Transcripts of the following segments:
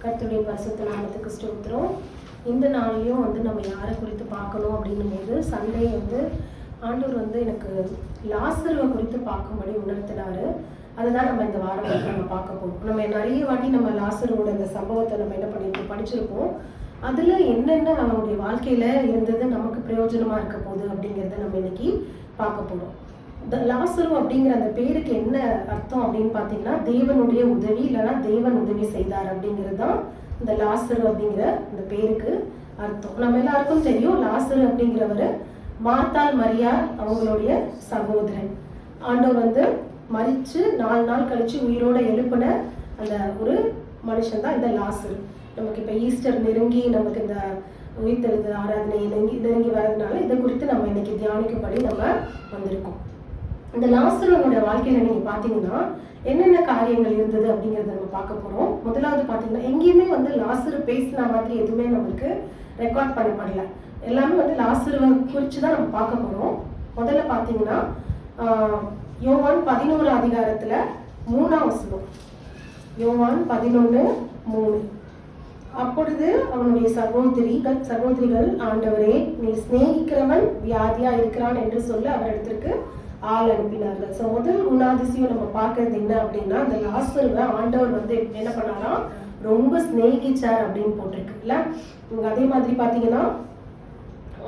கர்த்தருடைய பரிசுத்த நாமத்துக்கு ஸ்தோத்திரம். இந்த நாளையும் நம்ம யாரை குறித்து பார்க்கணும் அப்படின்னும் போது சண்டே ஆண்டவர் எனக்கு லாசருவை குறித்து பார்க்கும்படி உணர்த்தினாரு. அதுதான் நம்ம இந்த வாரம் நம்ம பார்க்க போகிறோம். நம்ம நிறைய வாட்டி நம்ம லாசருவோட இந்த சம்பவத்தை நம்ம என்ன பண்ணியிருக்கோம், படிச்சிருப்போம். அதில் என்னென்ன அவனுடைய வாழ்க்கையில் இருந்தது நமக்கு பிரயோஜனமா இருக்க போகுது அப்படிங்கிறத நம்ம இன்னைக்கு பார்க்க போகிறோம். லாசரு அப்படிங்கிற அந்த பேருக்கு என்ன அர்த்தம் அப்படின்னு பார்த்தீங்கன்னா, தேவனுடைய உதவி, இல்லைன்னா தேவன் உதவி செய்தார் அப்படிங்கிறது தான் இந்த லாசரு அப்படிங்கிற இந்த பேருக்கு அர்த்தம். நம்ம எல்லாருக்கும் தெரியும், லாசரு அப்படிங்கிறவர் மார்த்தாள் மரியாள் அவங்களுடைய சகோதரன். ஆண்டவர் மரிச்சு 4 நாள் கழிச்சு உயிரோட எழுப்பின அந்த ஒரு மனுஷன் தான் இந்த லாசரு. நமக்கு இப்போ ஈஸ்டர் நெருங்கி நமக்கு இந்த உயிர்த்தெழுத ஆராதனை நெருங்கி வர்றதுனால இதை குறித்து நம்ம இன்னைக்கு தியானிக்கும்படி நம்ம வந்திருக்கோம். இந்த லாசருடைய வாழ்க்கையில நீங்க பாத்தீங்கன்னா என்னென்ன காரியங்கள் இருந்தது அப்படிங்கறத நம்ம பார்க்க போறோம். முதலாவது பாத்தீங்கன்னா, எங்கேயுமே லாசரு பேசின மாதிரி எதுவுமே நம்மளுக்கு ரெக்கார்ட் பண்ணப்படல. எல்லாமே லாசருவை குறிச்சுதான் நம்ம பார்க்க போறோம். முதல்ல பாத்தீங்கன்னா யோவான் 11 அதிகாரத்துல 3ஆம் வசனம். யோவான் 11:3. அப்பொழுது அவனுடைய சகோதரிகள், ஆண்டவரே, நீ சிநேகிக்கிறவன் வியாதியா இருக்கிறான் என்று சொல்ல அவரிடத்திற்கு ஆள் அனுப்பினார்கள். ஸோ முதல் குணாதிசயம் நம்ம பார்க்கறது என்ன அப்படின்னா, அந்த லாசருவை ஆண்டவர் என்ன பண்ணாராம், ரொம்ப சிநேகிச்சார் அப்படின்னு போட்டிருக்குல்ல. அதே மாதிரி பாத்தீங்கன்னா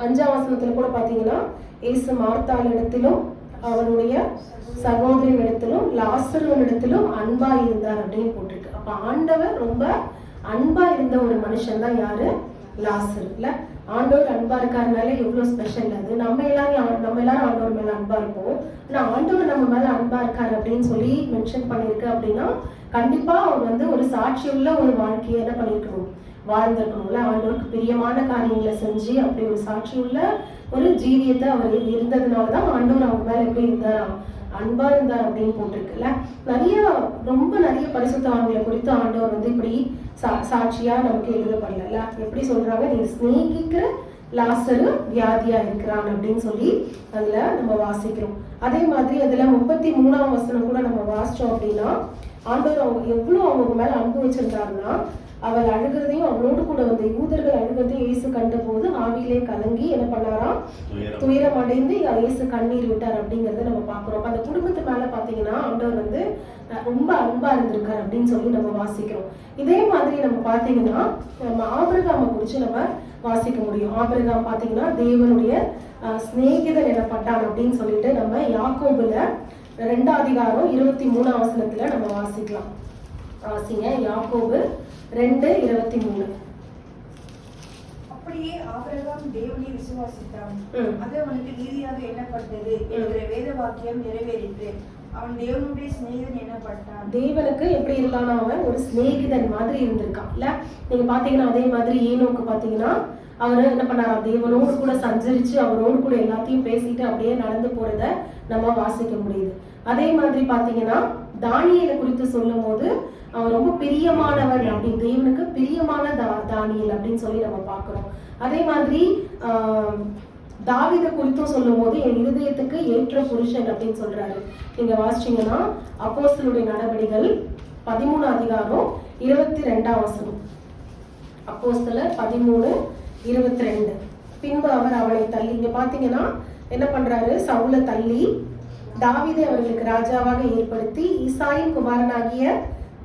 5ஆம் வசனத்துல கூட பாத்தீங்கன்னா, இயேசு மார்த்தாள் இடத்திலும் அவனுடைய சகோதரின் இடத்திலும் லாசருவின் இடத்திலும் அன்பா இருந்தார் அப்படின்னு போட்டிருக்கு. அப்ப ஆண்டவர் ரொம்ப அன்பா இருந்த ஒரு மனுஷன் தான் யாரு, லாசரு. இல்ல, ஆண்டவர் அன்பா இருக்காருனால எவ்வளவு ஸ்பெஷல் அது. நம்ம எல்லாரும் ஆண்டவர் மேல அன்பா இருப்போம். ஆனா ஆண்டவர் நம்ம மேல அன்பா இருக்காரு அப்படின்னு சொல்லி மென்ஷன் பண்ணிருக்கு அப்படின்னா, கண்டிப்பா அவர் ஒரு சாட்சியுள்ள ஒரு வாழ்க்கையை என்ன பண்ணிருக்கணும், வாழ்ந்திருக்கணும்ல. ஆண்டவருக்கு பிரியமான காரியங்களை செஞ்சு அப்படி ஒரு சாட்சியுள்ள ஒரு ஜீவியத்தை அவர் இருந்ததுனாலதான் ஆண்டவர் அவங்க மேல எப்படி இருந்தாராம், அன்பா இருந்தார் அப்படின்னு போட்டிருக்குல்ல. ரொம்ப நிறைய பரிசுத்தவான்களை குறித்து ஆண்டவர் இப்படி சாட்சியா நமக்கு எழுதப்படல. எப்படி சொல்றாங்க, நீ சிநேகிக்கிற லாசரு வியாதியா இருக்கிறான் அப்படின்னு சொல்லி அதுல நம்ம வாசிக்கிறோம். அதே மாதிரி அதுல 33ஆம் வசனம் கூட நம்ம வாசிச்சோம் அப்படின்னா, ஆண்டவர் அவங்க மேல அன்பு வச்சிருந்தாருன்னா, அவள் அழுகிறதையும் அவளோடு கூட யூதர்கள் அழுகிறதையும் இயேசு கண்ட போது ஆவியிலே கலங்கி என்ன பண்ணாராம், துயரம் அடைந்து இயேசு கண்ணீர் விட்டார் அப்படிங்கறத நம்ம பாக்குறோம். அந்த குடும்பத்து மேல பாத்தீங்கன்னா ஆண்டவர் ரொம்ப அன்பா இருந்திருக்காரு அப்படின்னு சொல்லி நம்ம வாசிக்கிறோம். இதே மாதிரி நம்ம பாத்தீங்கன்னா நம்ம ஆபிரகாமை குறிச்சு நம்ம வாசிக்க முடியும். ஆபிரகாம் பாத்தீங்கன்னா தேவனுடைய சிநேகிதன் எனப்பட்டான் அப்படின்னு சொல்லிட்டு நம்ம யாக்கோபுல 2ஆம் அதிகாரம் 23ஆம் வசனத்துல நம்ம வாசிக்கலாம். வாசிங்க, யாக்கோபு 2:23. அப்படியே ஆபிரகாம் தேவனை விசுவாசித்தான், அது அவனுக்கு நீதியாக எண்ணப்பட்டது என்கிற வேத வாக்கியம் நிறைவேறிற்று. அவன் தேவனுடைய சிநேகிதன் எனப்பட்டான். தேவனுக்கு எப்படி இருந்தானா, அவன் ஒரு சிநேகிதன் மாதிரி இருந்திருக்கான் இல்ல. நீங்க பாத்தீங்கன்னா அதே மாதிரி ஏனோக்கு பாத்தீங்கன்னா அவரு என்ன பண்ணாரா, தேவனோடு கூட சஞ்சரிச்சு அவரோடு கூட எல்லாத்தையும் பேசிட்டு அப்படியே நடந்து போறத நம்ம வாசிக்க முடியுது. அதே மாதிரி பாத்தீங்கன்னா தானியேலை குறித்து சொல்லும் போது அவன் ரொம்ப பிரியமானவர் அப்படி, தேவனுக்கு பிரியமான தானியேல் அப்படின்னு சொல்லி நம்ம பாக்குறோம். அதே மாதிரி தாவீதை குறித்தும் சொல்லும் போது என் இருதயத்துக்கு ஏற்ற புருஷன் அப்படின்னு சொல்றாரு. நீங்க வாசிச்சீங்கன்னா அப்போஸ்தலருடைய நடவடிக்கைகள் 13ஆம் அதிகாரம் 22ஆம் வசனம். அப்போஸ்தலர் 13:22. பின்பு அவர் அவனை தள்ளி, இங்க பாத்தீங்கன்னா என்ன பண்றாரு, சவுலை தள்ளி தாவீதை அவர்களுக்கு ராஜாவாக ஏற்படுத்தி, ஈசாயின் குமாரனாகிய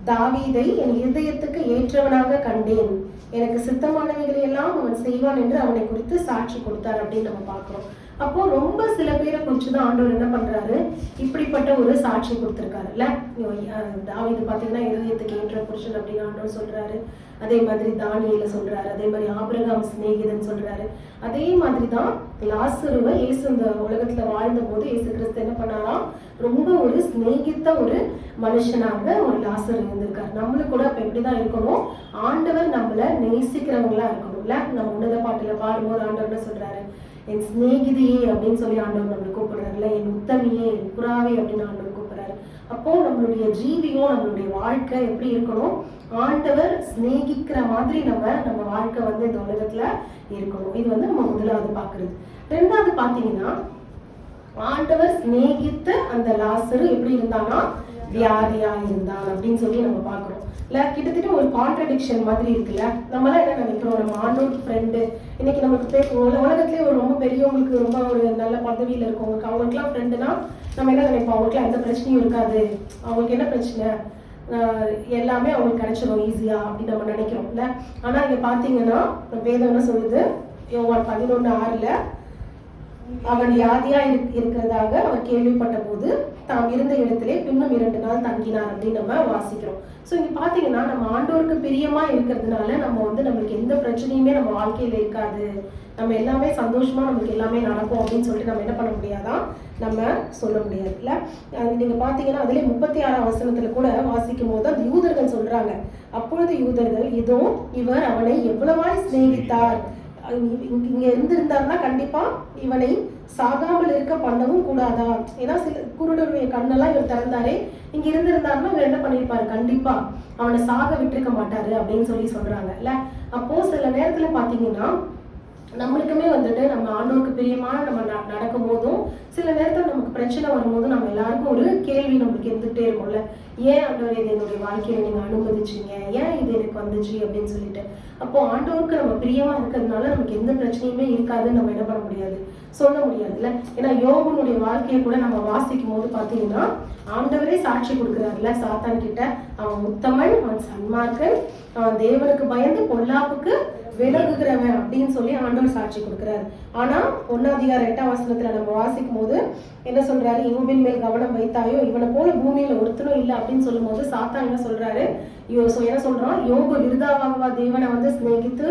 தாவீதை என் இருதயத்துக்கு ஏற்றவனாக கண்டேன், எனக்கு சித்தமானவைகளை எல்லாம் அவன் செய்வான் என்று அவனை குறித்து சாட்சி கொடுத்தார் அப்படின்னு நம்ம பார்க்கிறோம். அப்போ ரொம்ப சில பேரை குறிச்சுதான் ஆண்டவர் என்ன பண்றாரு, இப்படிப்பட்ட ஒரு சாட்சி கொடுத்திருக்காருல்ல. தாவீது பாத்தீங்கன்னா இருதயத்துக்கு ஏற்ற புருஷன் அப்படின்னு ஆண்டவர் சொல்றாரு. அதே மாதிரி தானியேல சொல்றாரு. அதே மாதிரி ஆபிரகாம் சிநேகிதன் சொல்றாரு. அதே மாதிரிதான் லாசருவை இயேசு இந்த உலகத்துல வாழ்ந்த போது இயேசு கிறிஸ்து என்ன பண்ணாராம், ரொம்ப ஒரு சிநேகித்த ஒரு மனுஷனாக ஒரு லாசர் இருந்திருக்காரு. நம்மளுக்கு கூட இப்ப எப்படிதான் இருக்கணும், ஆண்டவர் நம்மள நேசிக்கிறவங்களா இருக்கணும்ல. நம்ம உன்னத பாட்டுல பாடும்போது ஆண்டவர் என்ன சொல்றாரு, என் சிநேகிதியே அப்படின்னு சொல்லி ஆண்டவர் நம்மளை கூப்பிடுறாருல, என் உத்தமியே, என் புறாவே அப்படின்னு ஆண்டவர் கூப்பிடுறாரு. அப்போ நம்மளுடைய ஜீவியம், நம்மளுடைய வாழ்க்கை எப்படி இருக்கணும், ஆண்டவர் சிநேகிக்கிற மாதிரி நம்ம வாழ்க்கை இந்த உலகத்துல இருக்கணும். இது நம்ம முதலாவது பாக்குறது. 2வது பாத்தீங்கன்னா, ஆண்டவர் சிநேகித்த அந்த லாசரு எப்படி இருந்தானா, வியாதியா இருந்தான் அப்படின்னு சொல்லி நம்ம பாக்குறோம். இல்லை கிட்டத்தட்ட ஒரு கான்ட்ரடிக்ஷன் மாதிரி இருக்குல்ல. நம்மளாம் என்ன நினைக்கிறோம், நம்ம ஆண்டோருக்கு ஃப்ரெண்டு, இன்னைக்கு நமக்கு உலகத்திலே ஒரு ரொம்ப பெரியவங்களுக்கு ரொம்ப ஒரு நல்ல பதவியில் இருக்கவங்களுக்கு அவங்களுக்குலாம் ஃப்ரெண்டுனா நம்ம என்ன நினைப்போம், அவங்களுக்குலாம் எந்த பிரச்சனையும் இருக்காது, அவங்களுக்கு என்ன பிரச்சனை, எல்லாமே அவங்களுக்கு கிடைச்சிடும் ஈஸியா அப்படின்னு நம்ம நினைக்கிறோம் இல்லை. ஆனால் இங்கே பார்த்தீங்கன்னா வேதம் என்ன சொல்லுது, யோவான் 11:6 அவன் வியாதியா இருக்கிறதாக அவர் கேள்விப்பட்ட போது தாம் இருந்த இடத்திலே பின்னும் 2 நாள் தங்கினார் அப்படின்னு நம்ம வாசிக்கிறோம். ஸோ இங்க பாத்தீங்கன்னா நம்ம ஆண்டோருக்கு பிரியமா இருக்கிறதுனால நம்ம நம்மளுக்கு எந்த பிரச்சனையுமே நம்ம வாழ்க்கையில இருக்காது, நம்ம எல்லாமே சந்தோஷமா நம்மளுக்கு எல்லாமே நடக்கும் அப்படின்னு சொல்லிட்டு நம்ம என்ன பண்ண முடியாதான், நம்ம சொல்ல முடியாது இல்ல. நீங்க பாத்தீங்கன்னா அதுல 36ஆம் வசனத்துல கூட வாசிக்கும் போது அந்த யூதர்கள் சொல்றாங்க, அப்பொழுது யூதர்கள் இதோ இவர் அவனை எவ்வளவாய் சிநேகித்தார், இங்க இருந்திருந்தாருன்னா கண்டிப்பா இவனை சாகாமல் இருக்க பண்ணவும் கூடாதா, ஏன்னா சில குருடருடைய கண்ணெல்லாம் இவர் திறந்தாரே, இங்க இருந்திருந்தாருன்னா இவர் என்ன பண்ணிருப்பாரு, கண்டிப்பா அவனை சாக விட்டுருக்க மாட்டாரு அப்படின்னு சொல்றாங்க இல்ல. அப்போ சில நேரத்துல பாத்தீங்கன்னா நம்மளுக்குமே நம்ம ஆண்டோருக்கு பிரியமான நம்ம நடக்கும் போதும் சில நேரத்தில் நமக்கு பிரச்சனை வரும்போது நம்ம எல்லாருக்கும் ஒரு கேள்வி நம்மளுக்கு இருந்துகிட்டே இருக்கும்ல, ஏன் ஆண்டவர் இது என்னுடைய வாழ்க்கையில நீங்க அனுமதிச்சீங்க, ஏன் இது எனக்கு வந்துச்சு அப்படின்னு சொல்லிட்டு. அப்போ ஆண்டவருக்கு நம்ம பிரியமா இருக்கிறதுனால நமக்கு எந்த பிரச்சனையுமே இருக்காதுன்னு நம்ம என்ன பண்ண முடியாது, சொல்ல முடியாதுல்ல. ஏன்னா யோபனுடைய வாழ்க்கையை கூட நம்ம வாசிக்கும் போது பாத்தீங்கன்னா ஆண்டவரே சாட்சி கொடுக்குறாருல்ல சாத்தான் கிட்ட, அவன் உத்தமன், அவன் சன்மார்க்கன், அவன் தேவனுக்கு பயந்து பொல்லாப்புக்கு விலகுகிறவன் அப்படின்னு சொல்லி ஆண்டவர் சாட்சி கொடுக்கிறாரு. ஆனா 1:8 நம்ம வாசிக்கும் போது என்ன சொல்றாரு, யோபின் மேல் கவனம் வைத்தாயோ இவனை போல பூமியில ஒருத்தனும் இல்லை அப்படின்னு சொல்லும் போது சாத்தான் என்ன சொல்றாரு, என்ன சொல்றான், யோபு விருதாவாகவா தேவனை சிநேகித்து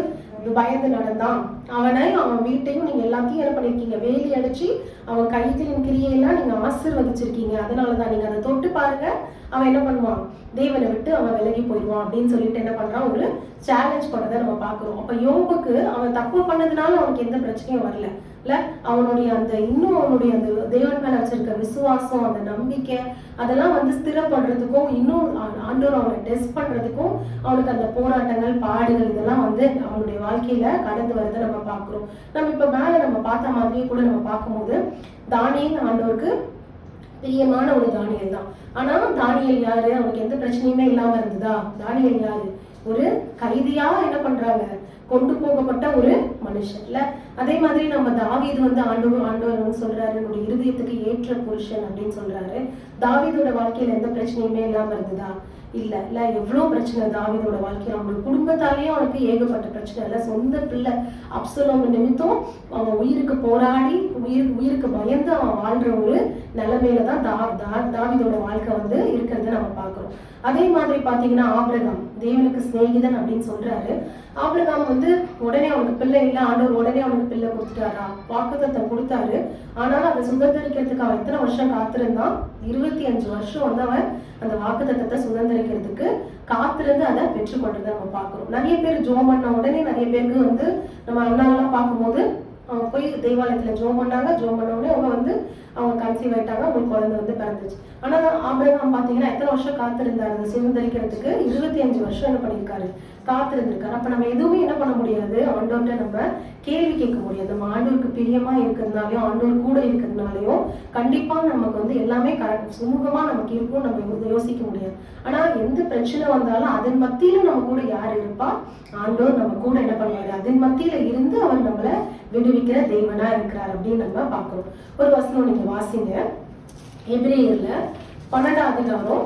பயந்து நடந்தான், அவன் வீட்டையும் நீங்க எல்லாத்தையும் என்ன பண்ணிருக்கீங்க, வேலி அடிச்சு அவன் கைகளின் கிரியையெல்லாம் நீங்க ஆசீர்வதிச்சிருக்கீங்க, அதனாலதான் நீங்க அதை தொட்டு பாருங்க, அவன் என்ன பண்ணுவான், தேவனை விட்டு அவன் விலகி போயிடுவான் அப்படின்னு சொல்லிட்டு என்ன பண்றான், ஒரு சேலஞ்ச் பண்ணதை நம்ம பாக்குறோம். அப்ப யோபுக்கு அவன் தப்பு பண்ணதுனால அவனுக்கு எந்த பிரச்சனையும் வரல இல்ல, அவனுடைய அவனுடைய அந்த தேவன் மேல வச்சிருக்க விசுவாசம், அந்த நம்பிக்கை அதெல்லாம் ஸ்திரப்படுறதுக்கும் இன்னும் ஆண்டவர் அவனை டெஸ்ட் பண்றதுக்கும் அவனுக்கு அந்த போராட்டங்கள் பாடுகள் இதெல்லாம் அவனுடைய வாழ்க்கையில கடந்து வரதை நம்ம பாக்குறோம். நம்ம இப்ப மேல நம்ம பார்த்த மாதிரியே கூட நம்ம பார்க்கும்போது தானியேல் ஆண்டவருக்கு பிரியமான ஒரு தானியேல் தான். ஆனா தானியேல் யாரு, அவனுக்கு எந்த பிரச்சனையுமே இல்லாம இருந்ததா, தானியேல் யாரு, ஒரு கைதியா என்ன பண்றாங்க, கொண்டு போகப்பட்ட ஒரு மனுஷன் இல்ல. அதே மாதிரி நம்ம தாவீது ஆண்டவர் சொல்றாரு, என்னுடைய இருதயத்துக்கு ஏற்ற புருஷன் அப்படின்னு சொல்றாரு. தாவீதோட வாழ்க்கையில எந்த பிரச்சனையுமே இல்லாம இருந்ததா, இல்ல இல்ல. எவ்வளவு பிரச்சனை தாவீதோட வாழ்க்கையில, அவனோட குடும்பத்தாலேயே அவனுக்கு ஏகப்பட்ட பிரச்சனை இல்ல. சொந்த பிள்ளை அப்சலோம் நிமித்தம் அவன் உயிருக்கு போராடி உயிருக்கு பயந்து அவன் வாழ்ற ஒரு நிலைமையிலதான் தாவீதோட வாழ்க்கை இருக்கிறத நம்ம பாக்குறோம். அதே மாதிரி பாத்தீங்கன்னா ஆபிரகாம் தேவனுக்கு சிநேகிதன் அப்படின்னு சொல்றாரு. ஆபிரகாம் உடனே அவனுக்கு பிள்ளை இல்லை, ஆண்டவர் உடனே அவனுக்கு பிள்ளை கொடுத்துட்டாரா, வாக்குத்தத்தம் கொடுத்தாரு. ஆனாலும் அதை சுதந்திரிக்கிறதுக்கு அவன் எத்தனை வருஷம் காத்திருந்தான், 25 வருஷம் அவன் அந்த வாக்குத்தத்தத்தை சுதந்திரிக்கிறதுக்கு காத்திருந்து அதை பெற்றுக்கொண்டதை நம்ம பாக்குறோம். நிறைய பேர் ஜோம் பண்ண உடனே நிறைய பேருக்கு நம்ம அண்ணாலாம் பார்க்கும்போது அவங்க போய் தேவாலயத்துல ஜோம் பண்ணாங்க, ஜோம் பண்ண உடனே அவங்க கன்சீவ் ஆயிட்டாங்க, அவங்களுக்கு குழந்தை பிறந்துச்சு. ஆனா ஆபிரகாம் பாத்தீங்கன்னா எத்தனை வருஷம் காத்திருந்தாரு அதை சுதந்திரிக்கிறதுக்கு, 25 வருஷம் என்ன பண்ணிருக்காரு, காத்திருந்திருக்காரு. அப்ப நம்ம எதுவுமே என்ன பண்ண முடியாது, ஆண்டவர்கிட்ட நம்ம கேள்வி கேட்க முடியாது. நம்ம ஆண்டவருக்கு பிரியமா இருக்கிறதுனாலயும் ஆண்டவர் கூட இருக்கிறதுனாலயும் கண்டிப்பா நமக்கு எல்லாமே சுமூகமா நமக்கு இருக்கும் நம்ம யோசிக்க முடியாது. ஆனா எந்த பிரச்சனை வந்தாலும் அதன் மத்தியில நம்ம கூட யார் இருப்பா, ஆண்டவர் நம்ம கூட என்ன பண்ணுவாரு, அதன் மத்தியில இருந்து அவர் நம்மள விடுவிக்கிற தேவனா இருக்கிறார் அப்படின்னு நம்ம பாக்குறோம். ஒரு வசனம் நீங்க வாசிங்க, எபிரேயர்ல 12ஆம் அதிகாரம்.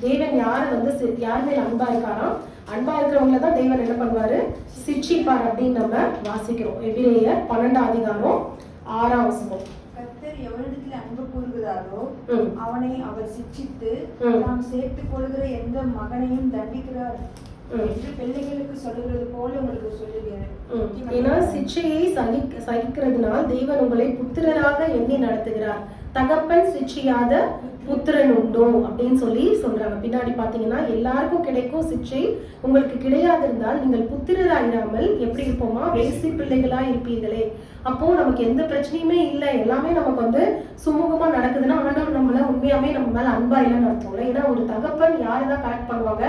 தேவன் யார் மேல அன்பா இருக்காராம், அன்பா இருக்கிறவங்கள தான் தேவன் என்ன பண்ணுவாரு, சிட்சிப்பார் அப்படின்னு நம்ம வாசிக்கிறோம். எபிரேயர் 12ஆம் அதிகாரம் 6ஆம் வசனம். கர்த்தர் எவரிடத்தில் அன்பு கூறுகிறாரோ அவனை அவர் சிட்சித்து நாம் சேர்த்துக் கொள்கிற எந்த மகனையும் தண்டிக்கிறார் என்று பிள்ளைகளுக்கு சொல்லுகிறது போல உங்களுக்கு சொல்லுகிறேன். ஏன்னா சிட்சையை சகிக்கிறதுனால் தேவன் உங்களை புத்திரராக எண்ணி நடத்துகிறார், தகப்பன் சிட்சையாத புத்திரன் உண்டோ அப்படின்னு சொல்றாங்க. பின்னாடி பாத்தீங்கன்னா எல்லாருக்கும் கிடைக்கும் சிட்சை, உங்களுக்கு கிடையாது இருந்தால் நீங்கள் புத்திரராயிராமல் எப்படி இருப்போமா, வேசி பிள்ளைகளா இருப்பீர்களே. அப்போ நமக்கு எந்த பிரச்சனையுமே இல்லை, எல்லாமே நமக்கு சுமூகமா நடக்குதுன்னா ஆண்டவர் நம்மள உண்மையாவே நம்ம மேல அன்பா இல்லைன்னு அர்த்தம்ல. ஏன்னா ஒரு தகப்பன் யாருதான் கரெக்ட் பண்ணுவாங்க,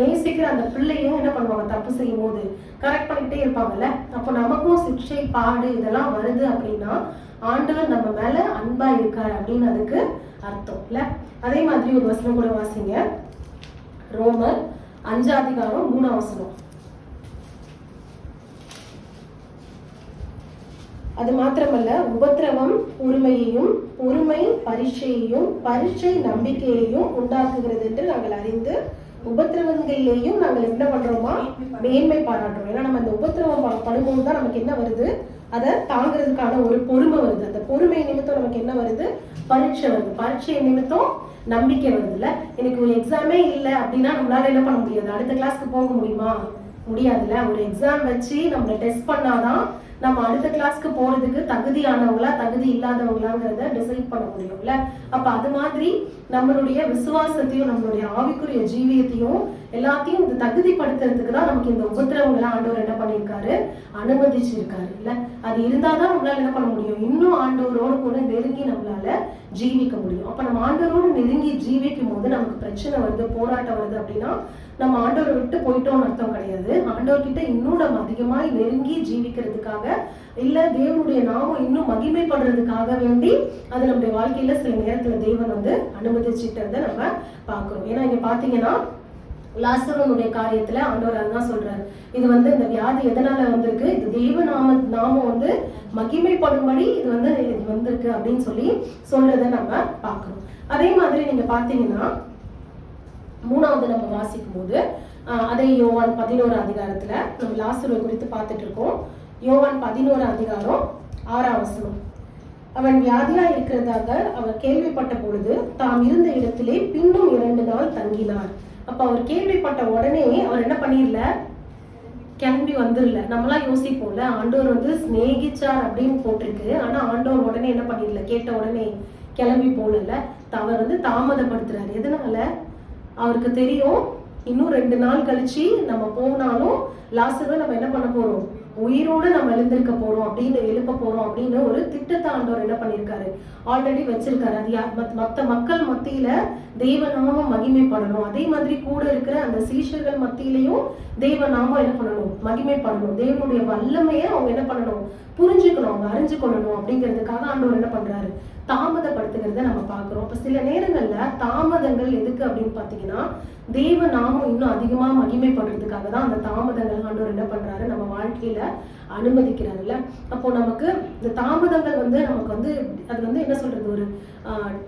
நேசிக்கிற அந்த பிள்ளையும் என்ன பண்ணுவாங்க, தப்பு செய்யும் போது கரெக்ட் பண்ணிக்கிட்டே இருப்பாங்கல்ல. அப்போ நமக்கும் சிக்ஷை பாடு இதெல்லாம் வருது அப்படின்னா ஆண்டவர் நம்ம மேல அன்பா இருக்காரு அப்படின்னு அதுக்கு அர்த்தம் இல்ல. அதே மாதிரி ஒரு வசனம் கூட வாசிங்க, ரோமர் 5ஆம் அதிகாரம் 3ஆம் வசனம். அது மாத்திரமல்ல, உபத்திரவம் பொறுமையையும், பொறுமை பரீட்சையையும், பரீட்சை நம்பிக்கையையும் உண்டாக்குகிறது என்று நாங்கள் அறிந்து உபத்திரவங்களிலேயும் நாங்கள் என்ன பண்றோமா, மேன்மை பாராட்டுறோம். ஏன்னா நம்ம இந்த உபத்திரவம் படும்போது தான் நமக்கு என்ன வருது, அதை தாங்கிறதுக்கான ஒரு பொறுமை வருது. அந்த பொறுமை நிமித்தம் நமக்கு என்ன வருது, பரீட்சை வருது. பரீட்சை நிமித்தம் நம்பிக்கை வருது. இல்ல, எனக்கு ஒரு எக்ஸாமே இல்லை அப்படின்னா நம்மளால என்ன பண்ண முடியாது, அடுத்த கிளாஸ்க்கு போக முடியுமா, முடியாதுல்ல. ஒரு எக்ஸாம் வச்சு நம்மளை டெஸ்ட் பண்ணாதான் நம்ம அடுத்த கிளாஸ்க்கு போறதுக்கு தகுதியானவங்களா தகுதி இல்லாதவங்களாங்கிறத டிசைட் பண்ண முடியும்ல. அப்ப அது மாதிரி நம்மளுடைய விசுவாசத்தையும் நம்மளுடைய ஆவிக்குரிய ஜீவியத்தையும் எல்லாத்தையும் இந்த தகுதிப்படுத்துறதுக்கு தான் நமக்கு இந்த உபத்திரவங்களை ஆண்டவர் என்ன பண்ணியிருக்காரு, அனுமதிச்சிருக்காரு. இல்ல, அது இருந்தாதான் நம்மளால என்ன பண்ண முடியும், இன்னும் ஆண்டவரோடு கூட நெருங்கி நம்மளால ஜீவிக்க முடியும். அப்ப நம்ம ஆண்டவரோடு நெருங்கி ஜீவிக்கும் போது நமக்கு பிரச்சனை வருது, போராட்டம் வருது அப்படின்னா நம்ம ஆண்டவரை விட்டு போயிட்டோம்னு அர்த்தம் கிடையாது. ஆண்டவர்கிட்ட இன்னும் நம்ம அதிகமாய் நெருங்கி ஜீவிக்கிறதுக்காக, இல்ல தேவனுடைய நாமம் இன்னும் மகிமைப்படுறதுக்காக வேண்டி அது நம்முடைய வாழ்க்கையில சில நேரத்துல தேவன் வந்து அனுமதிச்சுட்டதை நம்ம பாக்குறோம். ஏன்னா இங்க பாத்தீங்கன்னா லாசருடைய காரியத்துல ஆண்டவர் அதுதான் சொல்றாரு, இது வந்து இந்த வியாதி எதனால வந்திருக்கு, இது தேவ நாமம் வந்து மகிமைப்படும்படி இது வந்திருக்கு அப்படின்னு சொல்லி சொல்றதை நம்ம பாக்குறோம். அதே மாதிரி நீங்க பாத்தீங்கன்னா 3வது நம்ம வாசிக்கும் போது அதே யோவான் 11ஆம் அதிகாரத்துல நம்ம லாசருவை குறித்து பார்த்துட்டு இருக்கோம். யோவான் 11ஆம் அதிகாரம் 6ஆம் வசனம். அவன் வியாதியா இருக்கிறதாக அவர் கேள்விப்பட்ட பொழுது தாம் இருந்த இடத்திலே பின்னும் 2 நாள் தங்கினார். அப்ப அவர் கேள்விப்பட்ட உடனே அவர் என்ன பண்ணிடல, கிளம்பி வந்துடல. நம்மளாம் யோசிப்போம்ல, ஆண்டவர் வந்து சிநேகிச்சார் அப்படின்னு போட்டிருக்கு. ஆனா ஆண்டவர் உடனே என்ன பண்ணிடல, கேட்ட உடனே கிளம்பி போகல. அவர் வந்து தாமதப்படுத்துறாரு. எதனால, அவருக்கு தெரியும் இன்னும் 2 நாள் கழிச்சு நம்ம போனாலும் லாசருவை நம்ம என்ன பண்ண போறோம், உயிரோடு நம்ம எழுப்ப போறோம் அப்படின்னு ஒரு திட்டத்தை ஆண்டவர் என்ன பண்ணிருக்காரு, ஆல்ரெடி வச்சிருக்காரு. அது மற்ற மக்கள் மத்தியில தெய்வ நாமம் மகிமைப்படணும். அதே மாதிரி கூட இருக்கிற அந்த சீஷர்கள் மத்தியிலையும் தெய்வ நாமம் என்ன பண்ணணும், மகிமைப்படணும். தேவனுடைய வல்லமையை அவங்க என்ன பண்ணணும், புரிஞ்சுக்கணும், அவங்க அறிஞ்சு கொள்ளணும். அப்படிங்கிறதுக்காக ஆண்டவர் என்ன பண்றாரு, தாமதப்படுத்துகிறத நம்ம பாக்குறோம். அப்ப சில நேரங்கள்ல தாமதங்கள் எதுக்கு அப்படின்னு பாத்தீங்கன்னா, தெய்வ நாமம் இன்னும் அதிகமா மகிமைப்படுறதுக்காக தான் அந்த தாமதங்கள் ஆண்டவர் என்ன பண்றாரு, நம்ம வாழ்க்கையில அனுமதிக்கிறாருல்ல. அப்போ நமக்கு இந்த தாமதங்கள் வந்து நமக்கு வந்து அது வந்து என்ன சொல்றது,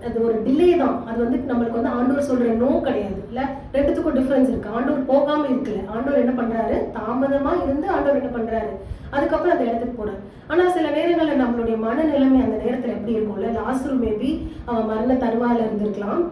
அது ஒரு டிலே தான். அது வந்து நம்மளுக்கு வந்து ஆண்டவர் சொல்ற நோ கிடையாது இல்ல, ரெண்டுத்துக்கும் டிஃபரன்ஸ் இருக்கு. ஆண்டவர் போகாம இருக்குல்ல, ஆண்டவர் என்ன பண்றாரு, தாமதமா இருந்து ஆண்டவர் என்ன பண்றாரு, அதுக்கப்புறம் அந்த இடத்துக்கு போறாரு. ஆனா சில நேரங்கள்ல நம்மளுடைய மனநிலைமை அந்த நேரத்துல எப்படி இருக்கும்ல, லாசரு மேபி அவன் மரண தருவாயில இருந்திருக்கலாம்.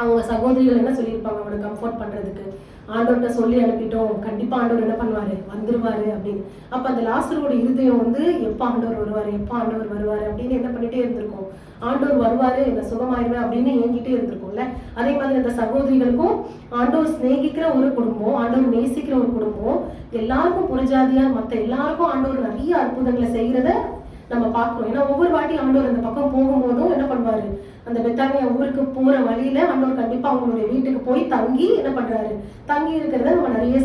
அவங்க சகோதரிகள் என்ன சொல்லியிருப்பாங்க, அவனை கம்ஃபர்ட் பண்றதுக்கு, ஆண்டவர்கிட்ட சொல்லி அனுப்பிட்டோம், கண்டிப்பா ஆண்டவர் என்ன பண்ணுவாரு, வந்துருவாரு அப்படின்னு. அப்ப அந்த லாசரோட இருதயம் வந்து எப்ப ஆண்டவர் வருவாரு அப்படின்னு என்ன பண்ணிட்டே இருந்திருக்கும், ஆண்டவர் வருவாரு, என்ன சுகமாயிருவேன் அப்படின்னு ஏங்கிட்டே இருந்திருக்கும்ல. அதே மாதிரி அந்த சகோதரிகளுக்கும் ஆண்டவர் சிநேகிக்கிற ஒரு குடும்பம், ஆண்டவர் நேசிக்கிற ஒரு குடும்பம், எல்லாருக்கும் புறஜாதியா மத்த எல்லாருக்கும் ஆண்டவர் நிறைய அற்புதங்களை செய்யறத நம்ம பாக்குறோம். ஏன்னா ஒவ்வொரு வாட்டி ஆண்டவர் அந்த பக்கம் போகும்போதும் என்ன பண்ணுவாரு, அந்த பெத்தானியா ஊருக்கு போற வழியில ஆண்டவர் கண்டிப்பா அவங்களுடைய வீட்டுக்கு போய் தங்கி என்ன பண்றாரு, தங்கி இருக்கிறத நம்ம நிறைய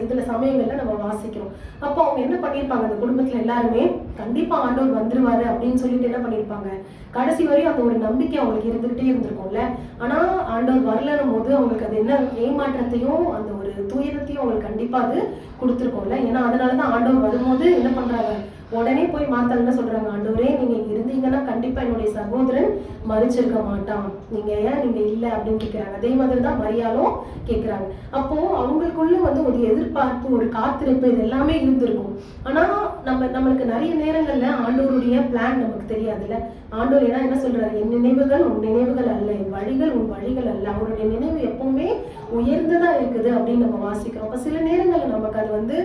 இதுல சமயங்கள்ல நம்ம வாசிக்கிறோம். அப்போ அவங்க என்ன பண்ணிருப்பாங்க, அந்த குடும்பத்துல எல்லாருமே கண்டிப்பா ஆண்டவர் வந்துருவாரு அப்படின்னு சொல்லிட்டு என்ன பண்ணிருப்பாங்க, கடைசி வரையும் அந்த ஒரு நம்பிக்கை அவங்களுக்கு இருந்துகிட்டே இருந்திருக்கும்ல. ஆனா ஆண்டவர் வரலன்னும் போது அவங்களுக்கு அது என்ன ஏமாற்றத்தையும் அந்த ஒரு துயரத்தையும் அவங்களுக்கு கண்டிப்பா அது கொடுத்துருக்கோம்ல. ஏன்னா அதனாலதான் ஆண்டவர் வரும்போது என்ன பண்றாங்க, உடனே போய் மாத்தாள் என்ன சொல்றாங்க, ஆண்டவரே நீங்க இருந்தீங்கன்னா கண்டிப்பா என்னுடைய சகோதரன் மறிச்சிருக்க மாட்டான், நீங்க ஏன் நீங்க இல்ல அப்படின்னு கேட்கிறாங்க. அதே மாதிரிதான் மரியாளும் கேட்கிறாங்க. அப்போ அவங்களுக்குள்ள வந்து ஒரு எதிர்பார்ப்பு, ஒரு காத்திருப்பு, இது எல்லாமே இருந்திருக்கும். ஆனா நம்மளுக்கு நிறைய நேரங்கள்ல ஆண்டவருடைய பிளான் நமக்கு தெரியாதுல்ல. ஆண்டவர் ஏன்னா என்ன சொல்றாரு, என் நினைவுகள் உன் நினைவுகள் அல்ல, என் வழிகள் உன் வழிகள் அல்ல, அவருடைய நினைவு எப்பவுமே உயர்ந்ததா இருக்குது அப்படின்னு நம்ம வாசிக்கிறோம். அப்ப சில நேரங்கள்ல நமக்கு அது வந்து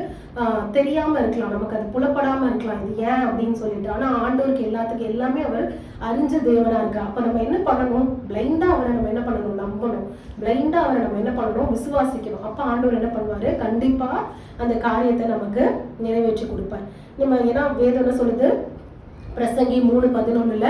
தெரியாம இருக்கலாம், நமக்கு அது புலப்படாம இருக்கலாம், இது ஏன் அப்படின்னு சொல்லிட்டு. ஆனா ஆண்டவருக்கு எல்லாத்துக்கும் எல்லாமே அவர் அறிஞ்ச தேவனா இருக்கா. அப்ப நம்ம என்ன பண்ணணும், பிளைண்டா அவரை நம்ம என்ன பண்ணணும், நம்பணும். பிளைண்டா அவரை நம்ம என்ன பண்ணணும், விசுவாசிக்கணும். அப்ப ஆண்டவர் என்ன பண்ணுவாரு, கண்டிப்பா அந்த காரியத்தை நமக்கு நிறைவேற்றி கொடுப்பார். நம்ம ஏன்னா வேதம் என்ன சொல்லுது, பிரசங்கி 3:11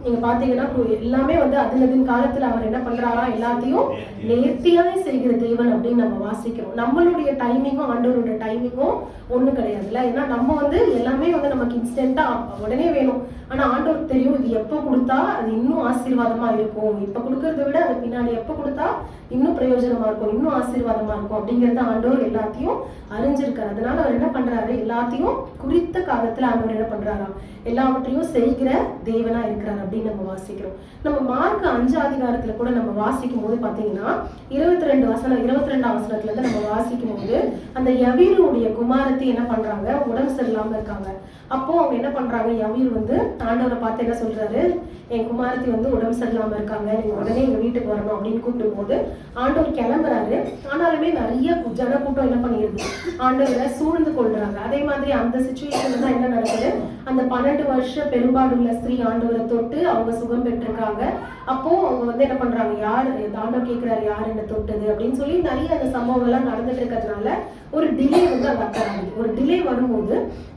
நீங்க பாத்தீங்கன்னா எல்லாமே வந்து அதினதின் காலத்துல அவர் என்ன பண்றாரா, எல்லாத்தையும் நேர்த்தியாய் செய்கிற தேவன் அப்படின்னு நம்ம வாசிக்கிறோம். நம்மளுடைய டைமிங்கும் ஆண்டவருடைய டைமிங்கும் ஒண்ணு கிடையாதுல்ல. ஏன்னா நம்ம வந்து எல்லாமே வந்து நமக்கு இன்ஸ்டன்டா உடனே வேணும். ஆனா ஆண்டவருக்கு தெரியும் இது எப்ப கொடுத்தா அது இன்னும் ஆசீர்வாதமா இருக்கும், இப்ப கொடுக்கறத விட அது பின்னாடி எப்ப கொடுத்தா இன்னும் பிரயோஜனமா இருக்கும், இன்னும் ஆசீர்வாதமா இருக்கும் அப்படிங்கறத ஆண்டவர் எல்லாத்தையும் அறிஞ்சிருக்காரு. அதனால அவர் என்ன பண்றாரு, எல்லாத்தையும் குறித்த காலத்துல ஆண்டவர் என்ன பண்றாராம், எல்லாவற்றையும் செய்கிற தேவனா இருக்கிறார் அப்படின்னு நம்ம வாசிக்கிறோம். நம்ம மார்க் 5 அதிகாரத்துல கூட நம்ம வாசிக்கும் போது பாத்தீங்கன்னா 22ஆம் வசனத்துல இருந்து நம்ம வாசிக்கும் போது அந்த யவீருடைய குமாரத்தி என்ன பண்றாங்க, உடம்பு சரியில்லாம இருக்காங்க. அப்போ அவங்க என்ன பண்றாங்க, யவீர் வந்து ஆண்டவரை பார்த்து என்ன சொல்றாரு, என் குமாரத்தி வந்து உடம்பு சரியில்லாம இருக்காங்க, நீங்க உடனே எங்க வீட்டுக்கு வரணும் அப்படின்னு கூப்பிடும் போது ஆண்டவர் கிளம்புறாரு. ஆனாலுமே நிறைய ஜன கூட்டம் என்ன பண்ணிடுது, ஆண்டவரை சூழ்ந்து கொள்றாங்க. அதே மாதிரி அந்த சிச்சுவேஷன்ல தான் என்ன நடக்குது, அந்த 12 வருஷ பெரும்பாடுள்ள ஸ்திரீ ஆண்டவரை தொட்டு அவங்க சுகம் பெற்றிருக்காங்க. அப்போ அவங்க வந்து என்ன பண்றாங்க, யாரு ஆண்டவர் கேட்கிறாரு யார் என்ன தொட்டது அப்படின்னு சொல்லி நிறைய அந்த சம்பவங்கள்லாம் நடந்துட்டு இருக்கிறதுனால ஒரு டிலே வந்து வர்றாங்க. ஒரு டிலே வரும்போது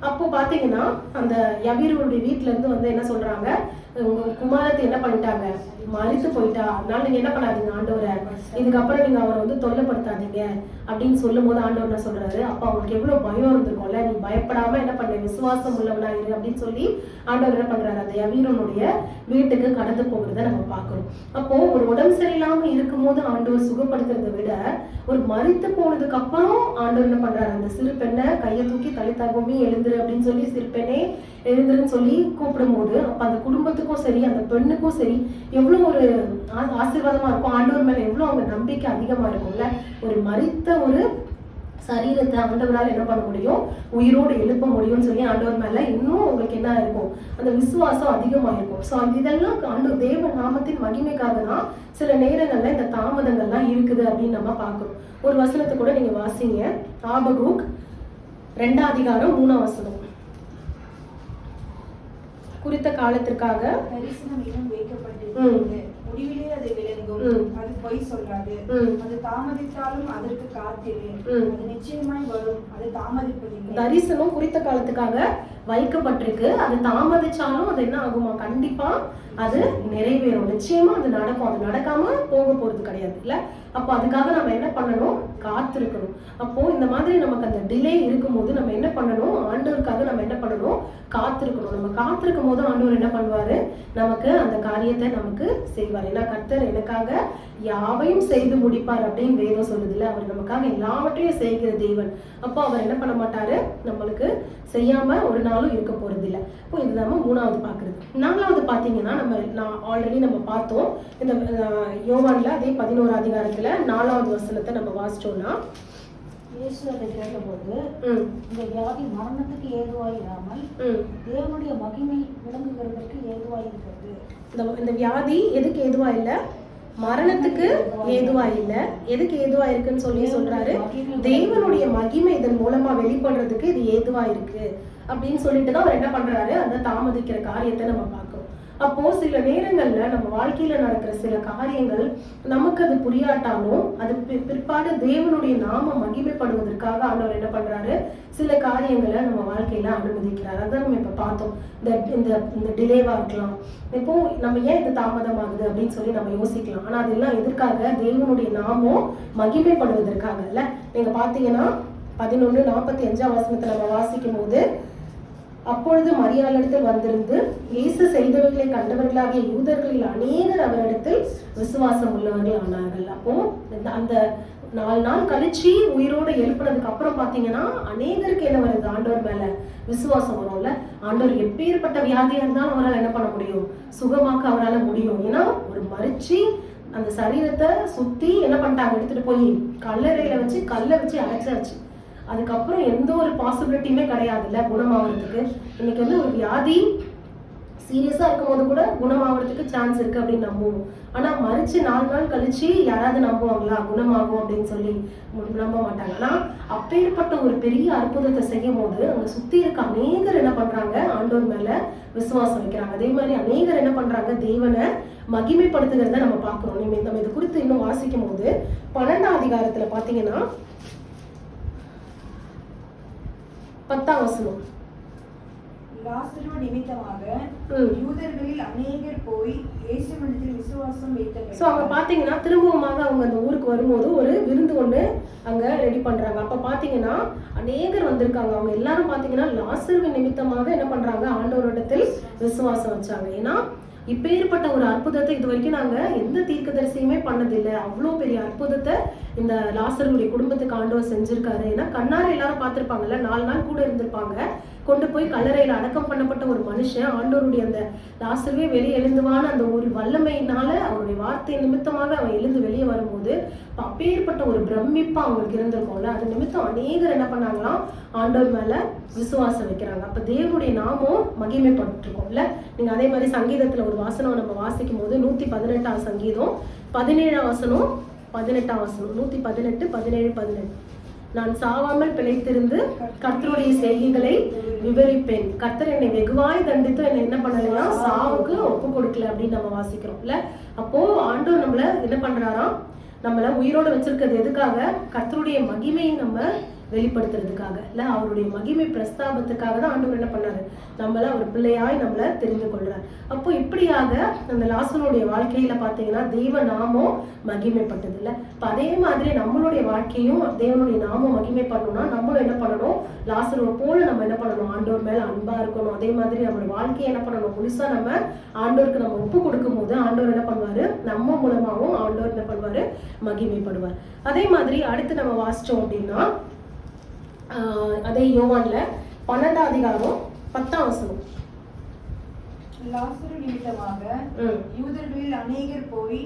அப்போ பாத்தீங்கன்னா அந்த யவீருடைய வீட்டுல இருந்து வந்து என்ன சொல்றாங்க, உங்க குமாரத்தை என்ன பண்ணிட்டாங்க, மறித்து போயிட்டா, அதனால நீங்க என்ன பண்ணாதீங்க ஆண்டவரை, இதுக்கப்புறம் நீங்க அவரை வந்து தொல்லைப்படுத்தாதீங்க அப்படின்னு சொல்லும் போது ஆண்டவர் என்ன சொல்றாரு, அப்ப அவங்களுக்கு எவ்வளவு பயம் இருந்திருக்கும்ல, நீ பயப்படாம என்ன பண்ண, விசுவாசம் உள்ளவனா இரு அப்படின்னு சொல்லி ஆண்டவர் என்ன பண்றாரு, அந்த யவீரனுடைய வீட்டுக்கு கடந்து போகிறத நம்ம பார்க்கிறோம். அப்போ ஒரு உடம்பு சரியில்லாம இருக்கும் போது ஆண்டவர் சுகப்படுத்துறதை விட ஒரு மறித்து போனதுக்கு அப்புறம் ஆண்டவர் என்ன பண்றாரு, அந்த சிறு பெண்ணை கையை தூக்கி தலை தகவமே எழுந்துரு அப்படின்னு சொல்லி சிறு பெண்ணே எழுந்துருன்னு சொல்லி கூப்பிடும் போது அப்ப அந்த குடும்பத்துக்கும் சரி அந்த பெண்ணுக்கும் சரி எவ்வளவு ஒரு ஆசீர்வாதமா இருக்கும், ஆண்டவர் மேல எவ்வளவு அவங்க நம்பிக்கை அதிகமா இருக்கும்ல. ஒரு மரித்த ஒரு சரீரத்தை ஆண்டவரால் என்ன பண்ண முடியும், உயிரோடு எழுப்ப முடியும்னு சொல்லி ஆண்டவர் மேல இன்னும் உங்களுக்கு என்ன இருக்கும், அந்த விசுவாசம் அதிகமா இருக்கும். ஸோ இதெல்லாம் ஆண்டவர் தேவ நாமத்தின் மகிமைக்காக தான் சில நேரங்கள்ல இந்த தாமதங்கள்லாம் இருக்குது அப்படின்னு நம்ம பார்க்கிறோம். ஒரு வசனத்தை கூட நீங்க வாசிங்க, ஆபகூக் 2 அதிகாரம் 3 வசனம். குறித்த காலத்திற்காக தரிசனம் இன்னும் வைக்கப்பட்டிருக்கிறது, முடிவிலே அது விளங்கும், அது பொய் சொல்லாது, அது தாமதித்தாலும் அதற்கு காத்திரு, அது நிச்சயமாய் வரும், அது தாமதிப்பதில்லை. தரிசனம் குறித்த காலத்துக்காக வைக்கப்பட்டிருக்கு, அது தாமதிச்சாலும் அது என்ன ஆகுமா, கண்டிப்பா அது நிறைவேறும், நிச்சயமா அது நடக்கும், அது நடக்காம போக போறது கிடையாது இல்ல. அப்போ அதுக்காக நம்ம என்ன பண்ணணும், காத்திருக்கணும். அப்போ இந்த மாதிரி நமக்கு அந்த டிலே இருக்கும்போது நம்ம என்ன பண்ணணும், ஆண்டவருக்காக நம்ம என்ன பண்ணணும், காத்திருக்கணும். நம்ம காத்திருக்கும் போது ஆண்டவர் என்ன பண்ணுவாரு, நமக்கு அந்த காரியத்தை நமக்கு செய்வார். ஏன்னா கர்த்தர் எனக்காக யாவையும் செய்து முடிப்பார் அப்படின்னு வேதம் சொல்லுது இல்ல. அவர் நமக்காக எல்லாவற்றையும் செய்கிற தேவன். அப்போ அவர் என்ன பண்ண மாட்டாரு, நம்மளுக்கு செய்யாம ஒரு நாளும் இருக்க போறது இல்லை. இப்போ இது நம்ம 3வது பாக்குறது. 4வது பாத்தீங்கன்னா நான் ஆல்ரெடி நம்ம பார்த்தோம், இந்த யோவான்ல அதே 11 அதிகாரத்துல 4வது வசனத்தை நம்ம வாசிச்சோம்னா, இயேசு அதை கேட்டபோது இந்த வியாதி மரணத்துக்கு ஏதுவாயிராமல் தேவனுடைய மகிமை விளங்குகிறதற்கு ஏதுவாயிருக்கிறது. இந்த வியாதி எதுக்கு ஏதுவா இல்ல, மரணத்துக்கு ஏதுவா இல்ல, எதுக்கு ஏதுவா இருக்குன்னு சொல்லி சொல்றாரு, தேவனுடைய மகிமை இதன் மூலமா வெளிப்படுறதுக்கு இது ஏதுவா இருக்கு அப்படின்னு சொல்லிட்டு தான் அவர் என்ன பண்றாரு, அந்த தாமதிக்கிற காரியத்தை நம்ம பார்க்கிறோம். அப்போ சில நேரங்கள்ல நம்ம வாழ்க்கையில நடக்கிற சில காரியங்கள் நமக்கு அது புரியாட்டாலும் அது பிற்பாடு தேவனுடைய நாம மகிமைப்படுவதற்காக ஆண்டவர் என்ன பண்றாரு, சில காரியங்களை நம்ம வாழ்க்கையில அனுமதிக்கிறார். அதான் நம்ம இப்ப பார்த்தோம், இந்த டிலேவா இருக்கலாம். இப்போ நம்ம ஏன் இது தாமதமாகுது அப்படின்னு சொல்லி நம்ம யோசிக்கலாம். ஆனா அதெல்லாம் எதற்காக, தேவனுடைய நாமம் மகிமைப்படுவதற்காக இல்ல. நீங்க பாத்தீங்கன்னா 11:45 வசனத்தை நம்ம வாசிக்கும் போது, அப்பொழுது மரியாளிடத்தில் வந்திருந்து இயேசு செய்தவர்களை கண்டவர்களாகிய யூதர்களில் அநேகர் அவரிடத்தில் விசுவாசம் உள்ளவர்கள் ஆனார்கள். அப்போ அந்த 4 நாள் கழிச்சு உயிரோடு எழுப்பினதுக்கு அப்புறம் பாத்தீங்கன்னா அநேகருக்கு என்ன வருது, ஆண்டவர் மேல விசுவாசம் வரும்ல. ஆண்டவர் எப்பேற்பட்ட வியாதியா இருந்தாலும் அவரால் என்ன பண்ண முடியும், சுகமாக்க அவரால் முடியும். ஏன்னா ஒரு மரிச்சு அந்த சரீரத்தை சுத்தி என்ன பண்ணிட்டாங்க, எடுத்துட்டு போய் கல்லறையில வச்சு கல்லை வச்சு அடைச்சாச்சு. அதுக்கப்புறம் எந்த ஒரு பாசிபிலிட்டியுமே கிடையாதுல்ல குணமாகறதுக்கு. இன்னைக்கு வந்து ஒரு வியாதி சீரியஸா இருக்கும் போது கூட குணமாகறதுக்கு சான்ஸ் இருக்கு அப்படின்னு நம்புவோம். ஆனா மறிச்சு 4 நாள் கழிச்சு யாராவது நம்புவாங்களா குணமாகும் அப்படின்னு சொல்லி? நம்ப மாட்டாங்க. ஆனா அப்பேற்பட்ட ஒரு பெரிய அற்புதத்தை செய்யும் போது அங்க சுத்தி இருக்க அநேகர் என்ன பண்றாங்க, ஆண்டவர் மேல விசுவாசம் வைக்கிறாங்க. அதே மாதிரி அநேகர் என்ன பண்றாங்க, தேவனை மகிமைப்படுத்துகிறத நம்ம பாக்குறோம். நம்ம இது குறித்து இன்னும் வாசிக்கும் போது 12ஆம் அதிகாரத்துல பாத்தீங்கன்னா 10ஆம் வசனம், லாசரு நிமித்தமாக யூதர்களில் அநேகர் போய் இயேசுவினிடத்தில் விசுவாசம் வைத்தார்கள். சோ அவங்க பாத்தீங்கன்னா திரும்பவுமாக அவங்க அந்த ஊருக்கு வரும்போது ஒரு விருந்து ஒண்ணு அங்க ரெடி பண்றாங்க. அப்ப பாத்தீங்கன்னா அநேகர் வந்திருக்காங்க. அவங்க எல்லாரும் பாத்தீங்கன்னா லாசருவின் நிமித்தமாக என்ன பண்றாங்க, ஆண்டவரிடத்தில் விசுவாசம் வச்சாங்க. ஏன்னா இப்பேற்பட்ட ஒரு அற்புதத்தை இது வரைக்கும் நாங்க எந்த தீர்க்கதரிசியுமே பண்ணதில்லை. அவ்வளோ பெரிய அற்புதத்தை இந்த லாசருடைய குடும்பத்துக்கு ஆண்டவர் செஞ்சிருக்காரு. ஏன்னா கண்ணார எல்லாரும் பார்த்திருப்பாங்கல்ல, 4 நாள் கூட இருந்திருப்பாங்க. கொண்டு போய் கல்லறையில அடக்கம் பண்ணப்பட்ட ஒரு மனுஷன் ஆண்டவருடைய அந்த லாசருவே வெளியே எழுந்துவான அந்த ஒரு வல்லமையினால அவருடைய வார்த்தை நிமித்தமாக அவன் எழுந்து வெளியே வரும்போது அப்பேற்பட்ட ஒரு பிரமிப்பா அவங்களுக்கு இருந்திருக்கும்ல. அது நிமித்தம் அநேகர் என்ன பண்ணாங்களாம், ஆண்டவர் மேல விசுவாசம் வைக்கிறாங்க. அப்ப தேவனுடைய நாமம் மகிமைப்பட்டிருக்கோம்ல. நீங்க அதே மாதிரி சங்கீதத்துல ஒரு வாசனம் நம்ம வாசிக்கும் போது 118 சங்கீதம் 17 வசனம் 18 வசனம் 118 17 18 நான் சாவாமல் பிழைத்திருந்து கர்த்தருடைய செய்கைகளை விவரிப்பேன். கர்த்தர் என்னை வெகுவாய் தண்டித்து என்னை என்ன பண்ணலையா, சாவுக்கு ஒப்பு கொடுக்கல அப்படின்னு நம்ம வாசிக்கிறோம்ல. அப்போ ஆண்டவர் நம்மள என்ன பண்றாராம், நம்மள உயிரோடு வச்சிருக்கிறது எதுக்காக, கர்த்தருடைய மகிமையை நம்ம வெளிப்படுத்துறதுக்காக இல்ல, அவருடைய மகிமை பிரஸ்தாபத்துக்காக தான் ஆண்டவர் என்ன பண்ணாரு, நம்மள ஒரு பிள்ளையாய் நம்மள தெரிந்து கொள்றாரு. அப்போ இப்படியாக அந்த லாசருடைய வாழ்க்கையில பாத்தீங்கன்னா தெய்வ நாமம் மகிமைப்பட்டது இல்ல. அதே மாதிரி நம்மளுடைய வாழ்க்கையும் தேவனுடைய நாமம் மகிமைப்படணும்னா நம்மளும் என்ன பண்ணணும், லாசருவை போல நம்ம என்ன பண்ணணும், ஆண்டவர் மேல அன்பா இருக்கணும். அதே மாதிரி நம்மளோட வாழ்க்கையை என்ன பண்ணணும், முழுசா நம்ம ஆண்டவருக்கு நம்ம ஒப்பு கொடுக்கும் போது ஆண்டவர் என்ன பண்ணுவாரு, நம்ம மூலமாவும் ஆண்டவர் என்ன பண்ணுவாரு, மகிமைப்படுவார். அதே மாதிரி அடுத்து நம்ம வாசிச்சோம் அப்படின்னா அதே யோவான்ல 12 அதிகாரம் 10 வசனம். லாசரு நிமித்தமாக யூதர்களில் அநேகர் போய்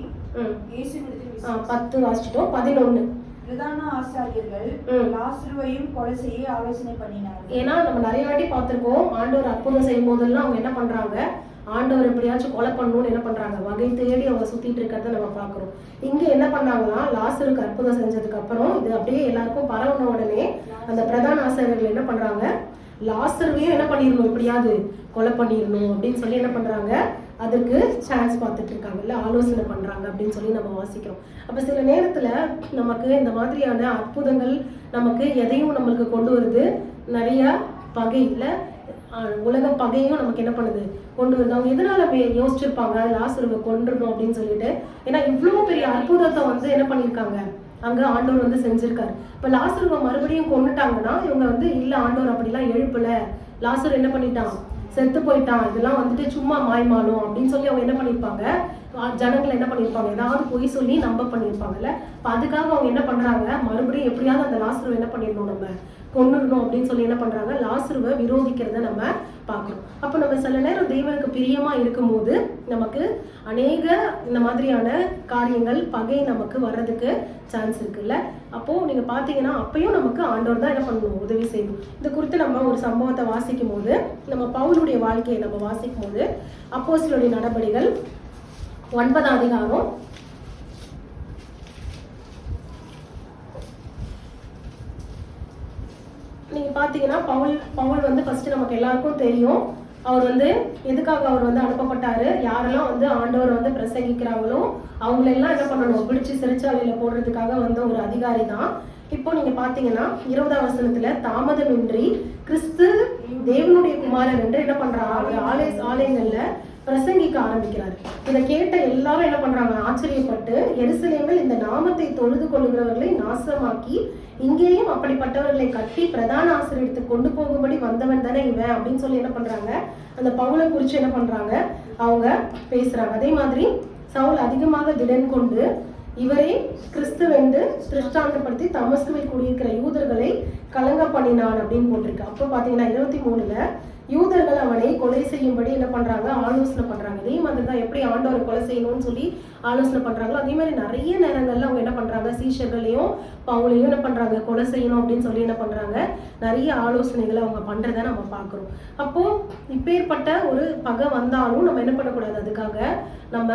இயேசுவினிடத்தில் 10 வாசிச்சிட்டோம். 11 பிரதான ஆசாரியர்கள் லாசருவையும் கொலை செய்ய ஆலோசனை பண்ணினார்கள். ஏன்னா நம்ம நிறைய வாட்டி பார்த்திருக்கோம், ஆண்டவர் அற்புதம் செய்யும் போதெல்லாம் அவங்க என்ன பண்றாங்க, ஆண்டவர் எப்படியாச்சும் கொலை பண்ணணும்னு என்ன பண்றாங்க, வகை தேடி அவங்க சுத்திட்டு இருக்கிறத நம்ம பாக்குறோம். இங்க என்ன பண்ணாங்கன்னா லாசருக்கு அற்புதம் செஞ்சதுக்கு அப்புறம் இது அப்படியே எல்லாருக்கும் பரவுன உடனே அந்த பிரதான ஆசிரியர்கள் என்ன பண்றாங்க, லாசருவையும் என்ன பண்ணிடணும், எப்படியாவது கொலை பண்ணிடணும் அப்படின்னு சொல்லி என்ன பண்றாங்க, அதுக்கு சான்ஸ் பார்த்துட்டு இருக்காங்கல்ல, ஆலோசனை பண்றாங்க அப்படின்னு சொல்லி நம்ம வாசிக்கிறோம். அப்ப சில நேரத்துல நமக்கு இந்த மாதிரியான அற்புதங்கள் நமக்கு எதையும் நம்மளுக்கு கொண்டு வருது, நிறைய பகை இல்ல உலக பகையும் நமக்கு என்ன பண்ணுது, கொண்டு வருது. அவங்க எதனால யோசிச்சிருப்பாங்க லாசருவை கொண்டுடணும் அப்படின்னு சொல்லிட்டு, ஏன்னா இவ்வளவு பெரிய அற்புதத்தை வந்து என்ன பண்ணிருக்காங்க அங்க ஆண்டவர் வந்து செஞ்சிருக்காரு. இப்ப லாசருவை மறுபடியும் கொண்டுட்டாங்கன்னா இவங்க வந்து இல்ல ஆண்டவர் அப்படிலாம் எழுப்பல, லாசர் என்ன பண்ணிட்டான், செத்து போயிட்டான், இதெல்லாம் வந்துட்டு சும்மா மாய்மாலும் அப்படின்னு சொல்லி அவங்க என்ன பண்ணிருப்பாங்க, ஜனங்களை என்ன பண்ணிருப்பாங்க, ஏதாவது பொய் சொல்லி நம்ப பண்ணிருப்பாங்கல்ல. அதுக்காக அவங்க என்ன பண்றாங்க, மறுபடியும் எப்படியாவது அந்த லாசருவை என்ன பண்ணிடணும், நம்ம கொண்டுடணும் அப்படின்னு சொல்லி என்ன பண்றாங்க, லாசருவை விரோதிக்கிறத நம்ம பார்க்கணும். அப்ப நம்ம சில நேரம் தெய்வனுக்கு பிரியமா இருக்கும் போது நமக்கு அநேக இந்த மாதிரியான காரியங்கள் பகை நமக்கு வர்றதுக்கு சான்ஸ் இருக்குல்ல. அப்போ நீங்க பாத்தீங்கன்னா அப்பயும் நமக்கு ஆண்டவர் தான் என்ன பண்ணணும், உதவி செய்யணும். இது குறித்து நம்ம ஒரு சம்பவத்தை வாசிக்கும் போது, நம்ம பவுலுடைய வாழ்க்கையை நம்ம வாசிக்கும் போது அப்போஸ்தலருடைய நடபடிகள் 9 அதிகாரம் நீங்க பாத்தீங்கன்னா பவுல் வந்து ஃபர்ஸ்ட் நமக்கு எல்லாருக்கும் தெரியும், அவர் வந்து எதுக்காக அவர் வந்து அனுப்பப்பட்டாரு, யாரெல்லாம் வந்து ஆண்டவர் வந்து பிரசங்கிக்கிறாங்களோ அவங்களெல்லாம் என்ன பண்ணணும், பிடிச்சு சிறைச்சாலையில போடுறதுக்காக வந்த ஒரு அதிகாரி தான். இப்போ நீங்க பாத்தீங்கன்னா 20ஆம் வசனத்துல தாமதமின்றி கிறிஸ்து தேவனுடைய குமாரன் என்று என்ன பண்றாங்க, ஆலயங்கள்ல பிரசங்கிக்க ஆரம்பிக்கிறார். இதை கேட்ட எல்லாரும் என்ன பண்றாங்க, ஆச்சரியப்பட்டு எருசலேமில் இந்த நாமத்தை தொழுது கொள்ளுகிறவர்களை நாசமாக்கி இங்கேயும் அப்படிப்பட்டவர்களை கட்டி பிரதான ஆசிரியத்துக்கு கொண்டு போகும்படி வந்தவன் தானே இவன் அப்படின்னு சொல்லி என்ன பண்றாங்க, அந்த பவுலை குறிச்சு என்ன பண்றாங்க, அவங்க பேசுறாங்க. அதே மாதிரி சவுல் அதிகமாக திடன் கொண்டு இவரே கிறிஸ்துவென்று திருஷ்டாந்தப்படுத்தி தமஸ்குவில் குடியிருக்கிற யூதர்களை கலங்க பண்ணினான் அப்படின்னு போட்டிருக்கு. அப்போ பாத்தீங்கன்னா 23ல யூதர்கள் அவனை கொலை செய்யும்படி என்ன பண்றாங்க, ஆலோசனை பண்றாங்க. அதே மாதிரிதான் எப்படி ஆண்டவரை கொலை செய்யணும்னு சொல்லி ஆலோசனை பண்றாங்களோ அதே மாதிரி நிறைய நேரங்கள்ல அவங்க என்ன பண்றாங்க, சீஷர்களையும் பவுலையும் என்ன பண்றாங்க, கொலை செய்யணும் அப்படின்னு சொல்லி என்ன பண்றாங்க, நிறைய ஆலோசனைகளை அவங்க பண்றதை நம்ம பாக்குறோம். அப்போ இப்பேற்பட்ட ஒரு பகை வந்தாலும் நம்ம என்ன பண்ணக்கூடாது, அதுக்காக நம்ம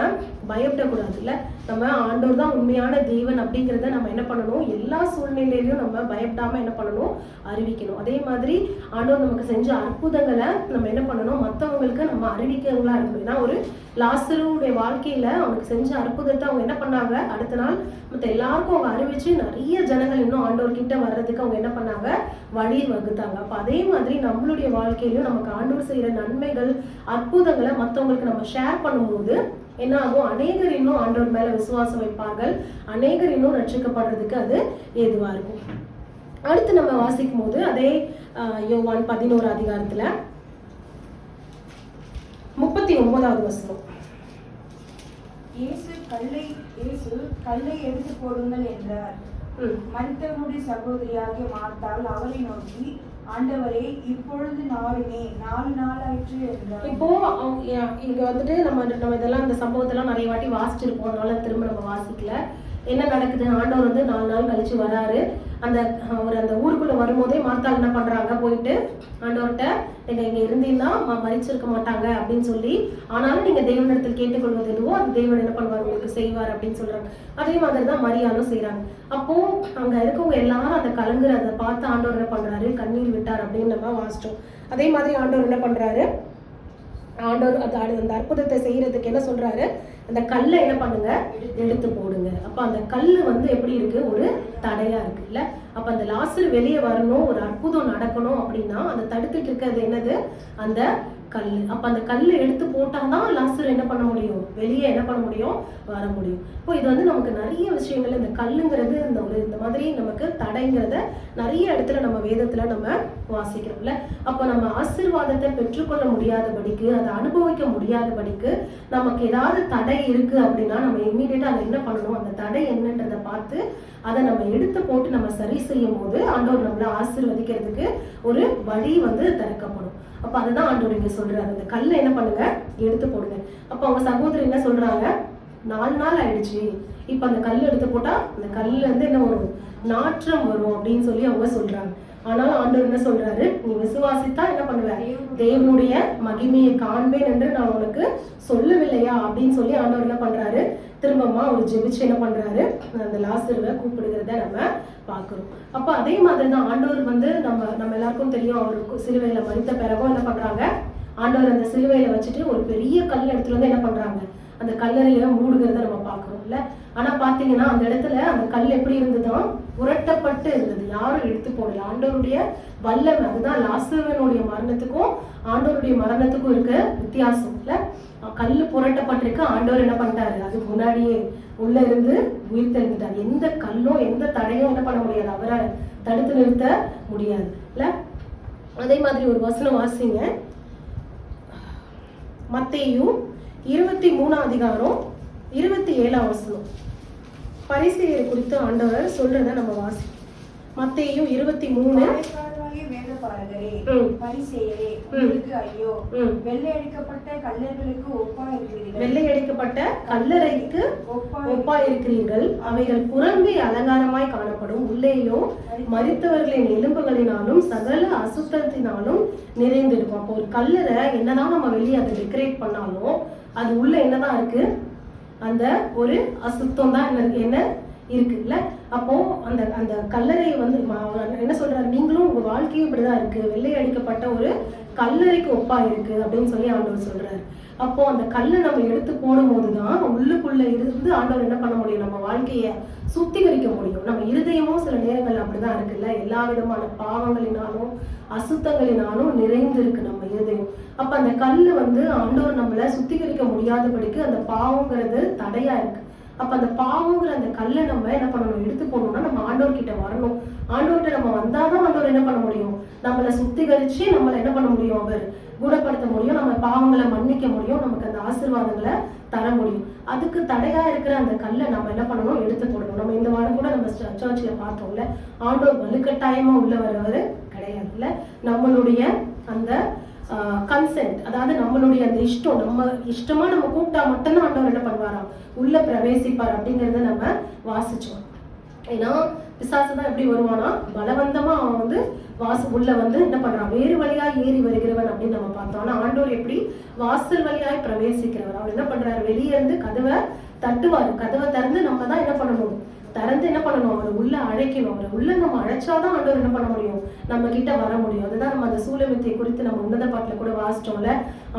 பயப்படக்கூடாது இல்ல. நம்ம ஆண்டவர் தான் உண்மையான தேவன் அப்படிங்கிறத நம்ம என்ன பண்ணணும், எல்லா சூழ்நிலையிலையும் நம்ம பயப்படாம என்ன பண்ணணும், அறிவிக்கணும். அதே மாதிரி ஆண்டவர் நமக்கு செஞ்ச அற்புதங்களை அற்புதங்களை நம்ம என்ன பண்ணணும், மற்றவங்களுக்கு நம்ம அறிவிக்கிறவங்களா இருக்கணும். ஏன்னா ஒரு லாசருடைய வாழ்க்கையில அவனுக்கு செஞ்ச அற்புதத்தை அவங்க என்ன பண்ணாங்க, அடுத்த நாள் மற்ற எல்லாருக்கும் அவங்க அறிவிச்சு நிறைய ஜனங்கள் இன்னும் ஆண்டவர்கிட்ட வர்றதுக்கு அவங்க என்ன பண்ணாங்க, வழி வகுத்தாங்க. அப்ப அதே மாதிரி நம்மளுடைய வாழ்க்கையிலும் நமக்கு ஆண்டவர் செய்யற நன்மைகள் அற்புதங்களை மற்றவங்களுக்கு நம்ம ஷேர் பண்ணும்போது என்ன ஆகும், அநேகர் இன்னும் ஆண்டவர் மேல விசுவாசம் வைப்பார்கள், அநேகர் இன்னும் ரட்சிக்கப்படுறதுக்கு அது ஏதுவா இருக்கும். அடுத்து நம்ம வாசிக்கும் போது அதே யோவான் 11 அதிகாரத்துல 39வது வசனம். இயேசு கல்லை எடுத்து போடுங்கள் என்றார். மரித்தவனுடைய சகோதரியாகிய மார்த்தாள் அவரை நோக்கி, ஆண்டவரே, இப்பொழுது 4 நாளாயிற்று என்றார். இப்போ இங்க வந்துட்டு நம்ம இதெல்லாம் இந்த சம்பவத்தெல்லாம் நிறைய வாட்டி வாசிச்சிருப்போம், அதனால திரும்ப நம்ம வாசிக்கல. என்ன நடக்குது, ஆண்டவர் வந்து 4 நாள் கழிச்சு வராரு. அந்த ஊருக்குள்ள வரும்போதே மார்த்தாள் என்ன பண்றாங்க, போயிட்டு ஆண்டவர்கிட்ட நீங்க இங்க இருந்தீங்கன்னா மரிச்சிருக்க மாட்டாங்க அப்படின்னு சொல்லி, ஆனாலும் நீங்க தேவனிடத்தில் கேட்டுக்கொள்வது என்னவோ அது தேவன் என்ன பண்ணுவார், உங்களுக்கு செய்வார் அப்படின்னு சொல்றாங்க. அதே மாதிரிதான் மரியாளும் செய்யறாங்க. அப்போ அங்க இருக்கவங்க எல்லாரும் அதை கலங்குறத பார்த்து ஆண்டவர் என்ன பண்றாரு, கண்ணீர் விட்டார் அப்படின்னு நம்ம வாசிச்சோம். அதே மாதிரி ஆண்டவர் என்ன பண்றாரு, ஆண்டவர் அந்த அற்புதத்தை செய்யறதுக்கு என்ன சொல்றாரு, அந்த கல்லை என்ன பண்ணுங்க, எடுத்து போடுங்க. அப்ப அந்த கல் வந்து எப்படி இருக்கு, ஒரு தடையா இருக்கு இல்ல. அப்ப அந்த லாசர் வெளியே வரணும், ஒரு அற்புதம் நடக்கணும் அப்படின்னா அந்த தடுத்துட்டு இருக்கிறது என்னது, அந்த கல். அப்ப அந்த கல்லை எடுத்து போட்டாதான் லாசர் என்ன பண்ண முடியும், வெளியே என்ன பண்ண முடியும், வர முடியும். இப்போ இது வந்து நமக்கு நிறைய விஷயங்கள், இந்த கல்லுங்கிறது இந்த மாதிரி நமக்கு தடைங்கிறத நிறைய இடத்துல நம்ம வேதத்துல நம்ம வாசிக்கிறோம்ல. அப்ப நம்ம ஆசீர்வாதத்தை பெற்றுக்கொள்ள முடியாதபடிக்கு, அதை அனுபவிக்க முடியாதபடிக்கு நமக்கு ஏதாவது தடை இருக்கு அப்படின்னா நம்ம இம்மீடியட்டா அதை என்ன பண்ணணும், அந்த தடை என்னன்றதை பார்த்து அதை நம்ம எடுத்து போட்டு நம்ம சரி செய்யும் போது ஆண்டவர் நம்மளை ஆசீர்வதிக்கிறதுக்கு ஒரு வழி வந்து திறக்கப்படும். அப்ப அதுதான் ஆண்டவர் இங்க சொல்றாரு, அந்த கல்லை என்ன பண்ணுங்க, எடுத்து போடுங்க. அப்ப அவங்க சகோதரி என்ன சொல்றாங்க, 4 நாள் ஆயிடுச்சு, இப்ப அந்த கல் எடுத்து போட்டா அந்த கல்லுல இருந்து என்ன வரும், நாற்றம் வரும் அப்படின்னு சொல்லி அவங்க சொல்றாங்க. ஆனாலும் ஆண்டவர் என்ன சொல்றாரு, நீ விசுவாசித்தா என்ன பண்ணுவ, தேவனுடைய மகிமையை காண்பேன் என்று நான் உனக்கு சொல்லவில்லையா அப்படின்னு சொல்லி ஆண்டவர் என்ன பண்றாரு, திரும்பமா ஒரு ஜெபிச்சு என்ன பண்றாரு, அந்த லாசருவை கூப்பிடுகிறத நம்ம பாக்குறோம். அப்ப அதே மாதிரிதான் ஆண்டவர் வந்து நம்ம எல்லாருக்கும் தெரியும், அவருக்கு சிலுவையில மரித்த பிறகும் என்ன பண்றாங்க, ஆண்டவர் அந்த சிலுவையில வச்சுட்டு ஒரு பெரிய கல் இடத்துல வந்து என்ன பண்றாங்க, அந்த கல்லறையில மூடுகிறத நம்ம பாக்குறோம் இல்ல. ஆனா பாத்தீங்கன்னா அந்த இடத்துல அந்த கல் எப்படி இருந்ததுதான், புரட்டப்பட்டு இருந்தது, யாரும் எடுத்து போடல. ஆண்டவருடைய வல்லமை, அதுதான் லாசருவினுடைய மரணத்துக்கும் ஆண்டவருடைய மரணத்துக்கும் இருக்க வித்தியாசம் இல்ல. கல்லு புரட்டப்பட்டிருக்கு, ஆண்டவர் என்ன பண்ணிட்டாரு, அதுக்கு முன்னாடியே உள்ள இருந்து உயிர் தெழுந்துட்டார். எந்த கல்லும் எந்த தடையும் என்ன பண்ண முடியாது, அவரை தடுத்து நிறுத்த முடியாது இல்ல. அதே மாதிரி ஒரு வசனம் வாசிங்க, மத்தேயு 23 அதிகாரம் 27 வசனம். பரிசேயர் குறித்து ஆண்டவர் சொல்றத நம்ம வாசிப்போம். மத்தேயு 23. வேதபாரகரே, பரிசேயரே, உங்களுக்கு ஐயோ, வெள்ளையடிக்கப்பட்ட கல்லறைகளுக்கு ஒப்பாய் இருக்கிறீர்கள். வெள்ளையடிக்கப்பட்ட கல்லறைக்கு ஒப்பாய் இருக்கிறீர்கள். அவைகள் புறம்பே அலங்காரமாய் காணப்படும், உள்ளேயோ மரித்தவர்களின் எலும்புகளினாலும் சகல அசுத்தத்தினாலும் நிறைந்திருக்கும். அப்போ ஒரு கல்லறை என்னதான் நம்ம வெளியே அதை டெக்கரேட் பண்ணாலும் அது உள்ள என்னதான் இருக்கு, அந்த ஒரு அசுத்தம் தான் என்ன இருக்குல்ல. அப்போ அந்த கல்லறை வந்து என்ன சொல்றாரு, நீங்களும் உங்க வாழ்க்கையும் இப்படிதான் இருக்கு, வெள்ளை அடிக்கப்பட்ட ஒரு கல்லறைக்கு ஒப்பா இருக்கு அப்படின்னு சொல்லி ஆண்டவர் சொல்றாரு. அப்போ அந்த கல்லை நம்ம எடுத்து போடும் போதுதான் உள்ளுக்குள்ள இருந்து ஆண்டவர் என்ன பண்ண முடியும், நம்ம வாழ்க்கைய சுத்திகரிக்க முடியும். நம்ம இருதயமும் சில நேரங்கள் அப்படிதான் இருக்குல்ல, எல்லா விதமான பாவங்களினாலும் அசுத்தங்களினாலும் நிறைந்து இருக்கு நம்ம இருதயம். அப்ப அந்த கல்லு வந்து ஆண்டவர் நம்மள சுத்திகரிக்க முடியாதபடிக்கு அந்த பாவங்கிறது தடையா இருக்கு. அப்ப அந்த பாவங்கிற அந்த கல்லை நம்ம என்ன பண்ணணும், எடுத்து போகணும்னா நம்ம ஆண்டவர்கிட்ட வரணும். ஆண்டவர்கிட்ட நம்ம வந்தாதான் ஆண்டவர் என்ன பண்ண முடியும், நம்மளை சுத்திகரிச்சு நம்மளை என்ன பண்ண முடியும், அவர் குணப்படுத்த முடியும், நம்ம பாவங்களை மன்னிக்க முடியும், நமக்கு அந்த ஆசீர்வாதங்களை தர முடியும். அதுக்கு தடையா இருக்கிற அந்த கல்லை நம்ம என்ன பண்ணணும், எடுத்து போடணும். நம்ம இந்த வாரம் கூட நம்ம சர்ச்ல பார்த்தோம்ல, ஆண்டவர் வலுக்கட்டாயமா உள்ள வரவர் கிடையாதுல்ல. நம்மளுடைய அந்த கன்சென்ட், அதாவது நம்மளுடைய அந்த இஷ்டம், நம்ம இஷ்டமா நம்ம கூப்பிட்டா மட்டும்தான் ஆண்டவர் என்ன பண்ணுவாராம், உள்ள பிரவேசிப்பார் அப்படிங்கறத நம்ம வாசிச்சோம். ஏன்னா பிசாசு தான் எப்படி வருவானா, பலவந்தமா அவன் வந்து உள்ள வந்து என்ன பண்றான், வேறு வழியாய் ஏறி வருகிறவன் அப்படின்னு நம்ம பார்த்தோம். ஆனா ஆண்டவர் எப்படி வாசல் வழியாய் பிரவேசிக்கிறவர். அவர் என்ன பண்றாரு, வெளியே இருந்து கதவை தட்டுவாரு, கதவை திறந்து நம்ம தான் என்ன பண்ணணும், திறந்து என்ன பண்ணணும், அவரை உள்ள அழைக்கணும். அவரை உள்ள நம்ம அழைச்சாதான் ஆண்டவர் என்ன பண்ண முடியும், நம்ம கிட்ட வர முடியும். அதுதான் நம்ம அந்த சூலமித்தியை குறித்து நம்ம உன்னத பாட்டுல கூட வாசிச்சோம்ல.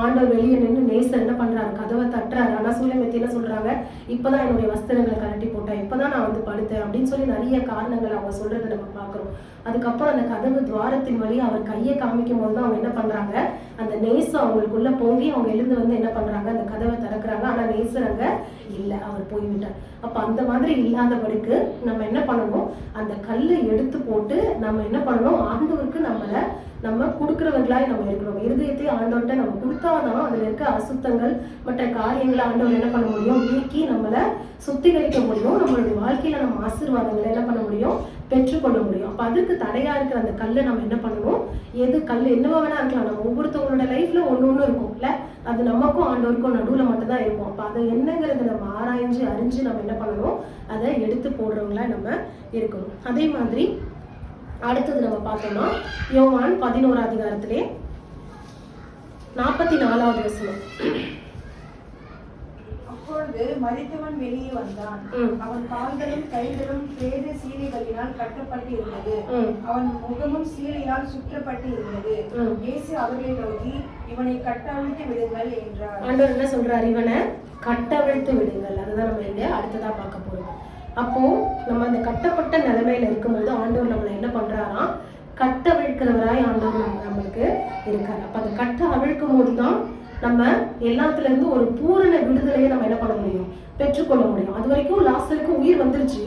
ஆண்டவர் வெளியே நின்று நேசர் என்ன பண்றாரு, கதவை தட்டுறாரு. ஆனா சூலமித்தி என்ன சொல்றாங்க, இப்பதான் என்னுடைய வஸ்திரங்களை கழட்டி போட்டேன், இப்பதான் நான் வந்து படுத்தேன் அப்படின்னு சொல்லி நிறைய காரணங்கள் அவங்க சொல்றதை நம்ம பாக்குறோம். அதுக்கப்புறம் அந்த கதவு துவாரத்தின் வழி அவர் கையை காமிக்கும் போதுதான் அவங்க என்ன பண்றாங்க, அந்த நேசம் அவங்களுக்குள்ள பொங்கி அவங்க எழுந்து வந்து என்ன பண்றாங்க, அந்த கதவை திறக்கிறாங்க. ஆனா நேசர் அங்க இல்ல, அவர் போய்விட்டார். அப்ப அந்த மாதிரி இல்லாதபடிக்கு நம்ம என்ன பண்ணணும், அந்த கல்லை எடுத்து போட்டு நம்ம என்ன பண்ணணும், ஆண்டவருக்கு நம்ம கொடுக்கிறவர்களாய் நம்ம இருக்கணும். இருதயத்தை ஆண்டவர்கிட்ட நம்ம கொடுத்தாதான் அதுல இருக்க அசுத்தங்கள் மற்ற காரியங்களை ஆண்டவர் என்ன பண்ண முடியும், நீக்கி நம்மளை சுத்திகரிக்க முடியும். நம்மளுடைய வாழ்க்கையில நம்ம ஆசீர்வாதங்களை என்ன பண்ண முடியும், பெற்றுக்கொள்ள முடியும். அப்ப அதுக்கு தடையா இருக்கிற அந்த கல்லை நம்ம என்ன பண்ணணும், எது கல் என்னவா வேணா இருக்கலாம், நம்ம ஒவ்வொருத்தவங்களோட லைஃப்ல ஒண்ணு இருக்கும் இல்ல, அது நமக்கும் ஆண்டவருக்கும் நடுவுல மட்டும் தான் இருக்கும். அப்ப அது என்னங்கிறத நம்ம ஆராய்ஞ்சு அறிஞ்சு நம்ம என்ன பண்ணணும், அதை எடுத்து போடுறவங்களா நம்ம இருக்கணும். அதே மாதிரி அடுத்தது நம்ம பார்த்தோம்னா யோவான் 11 அதிகாரத்திலே 44வது வசனம். அப்பொழுது மரித்தவன் வெளியே வந்தான். அவன் கால்களும் கைகளும் பிரேத சீலைகளினால் கட்டப்பட்டு இருந்தது, அவன் முகமும் சீலையால் சுற்றப்பட்டு இருந்தது. இயேசு அவர்களை நோக்கி, இவனை கட்டவிழ்த்து விடுங்கள் என்றார். ஆண்டவர் என்ன சொல்றாரு, இவனை கட்டவிழ்த்து விடுங்கள். அதுதான் நம்ம இங்க அடுத்ததா பார்க்க போறோம். அப்போ நம்ம அந்த கட்டப்பட்ட நிலைமையில இருக்கும்போது ஆண்டவர் நம்மளை என்ன பண்றாரா, கட்ட அவிழ்க்கிறவராய் ஆண்டவர் நம்மளுக்கு இருக்காரு. அப்ப அந்த கட்ட அவிழ்க்கும் போதுதான் நம்ம எல்லாத்துல இருந்து ஒரு பூரண விடுதலையை நம்ம என்ன பண்ண முடியும், பெற்றுக்கொள்ள முடியும். அது வரைக்கும் லாசருக்கு உயிர் வந்துருச்சு,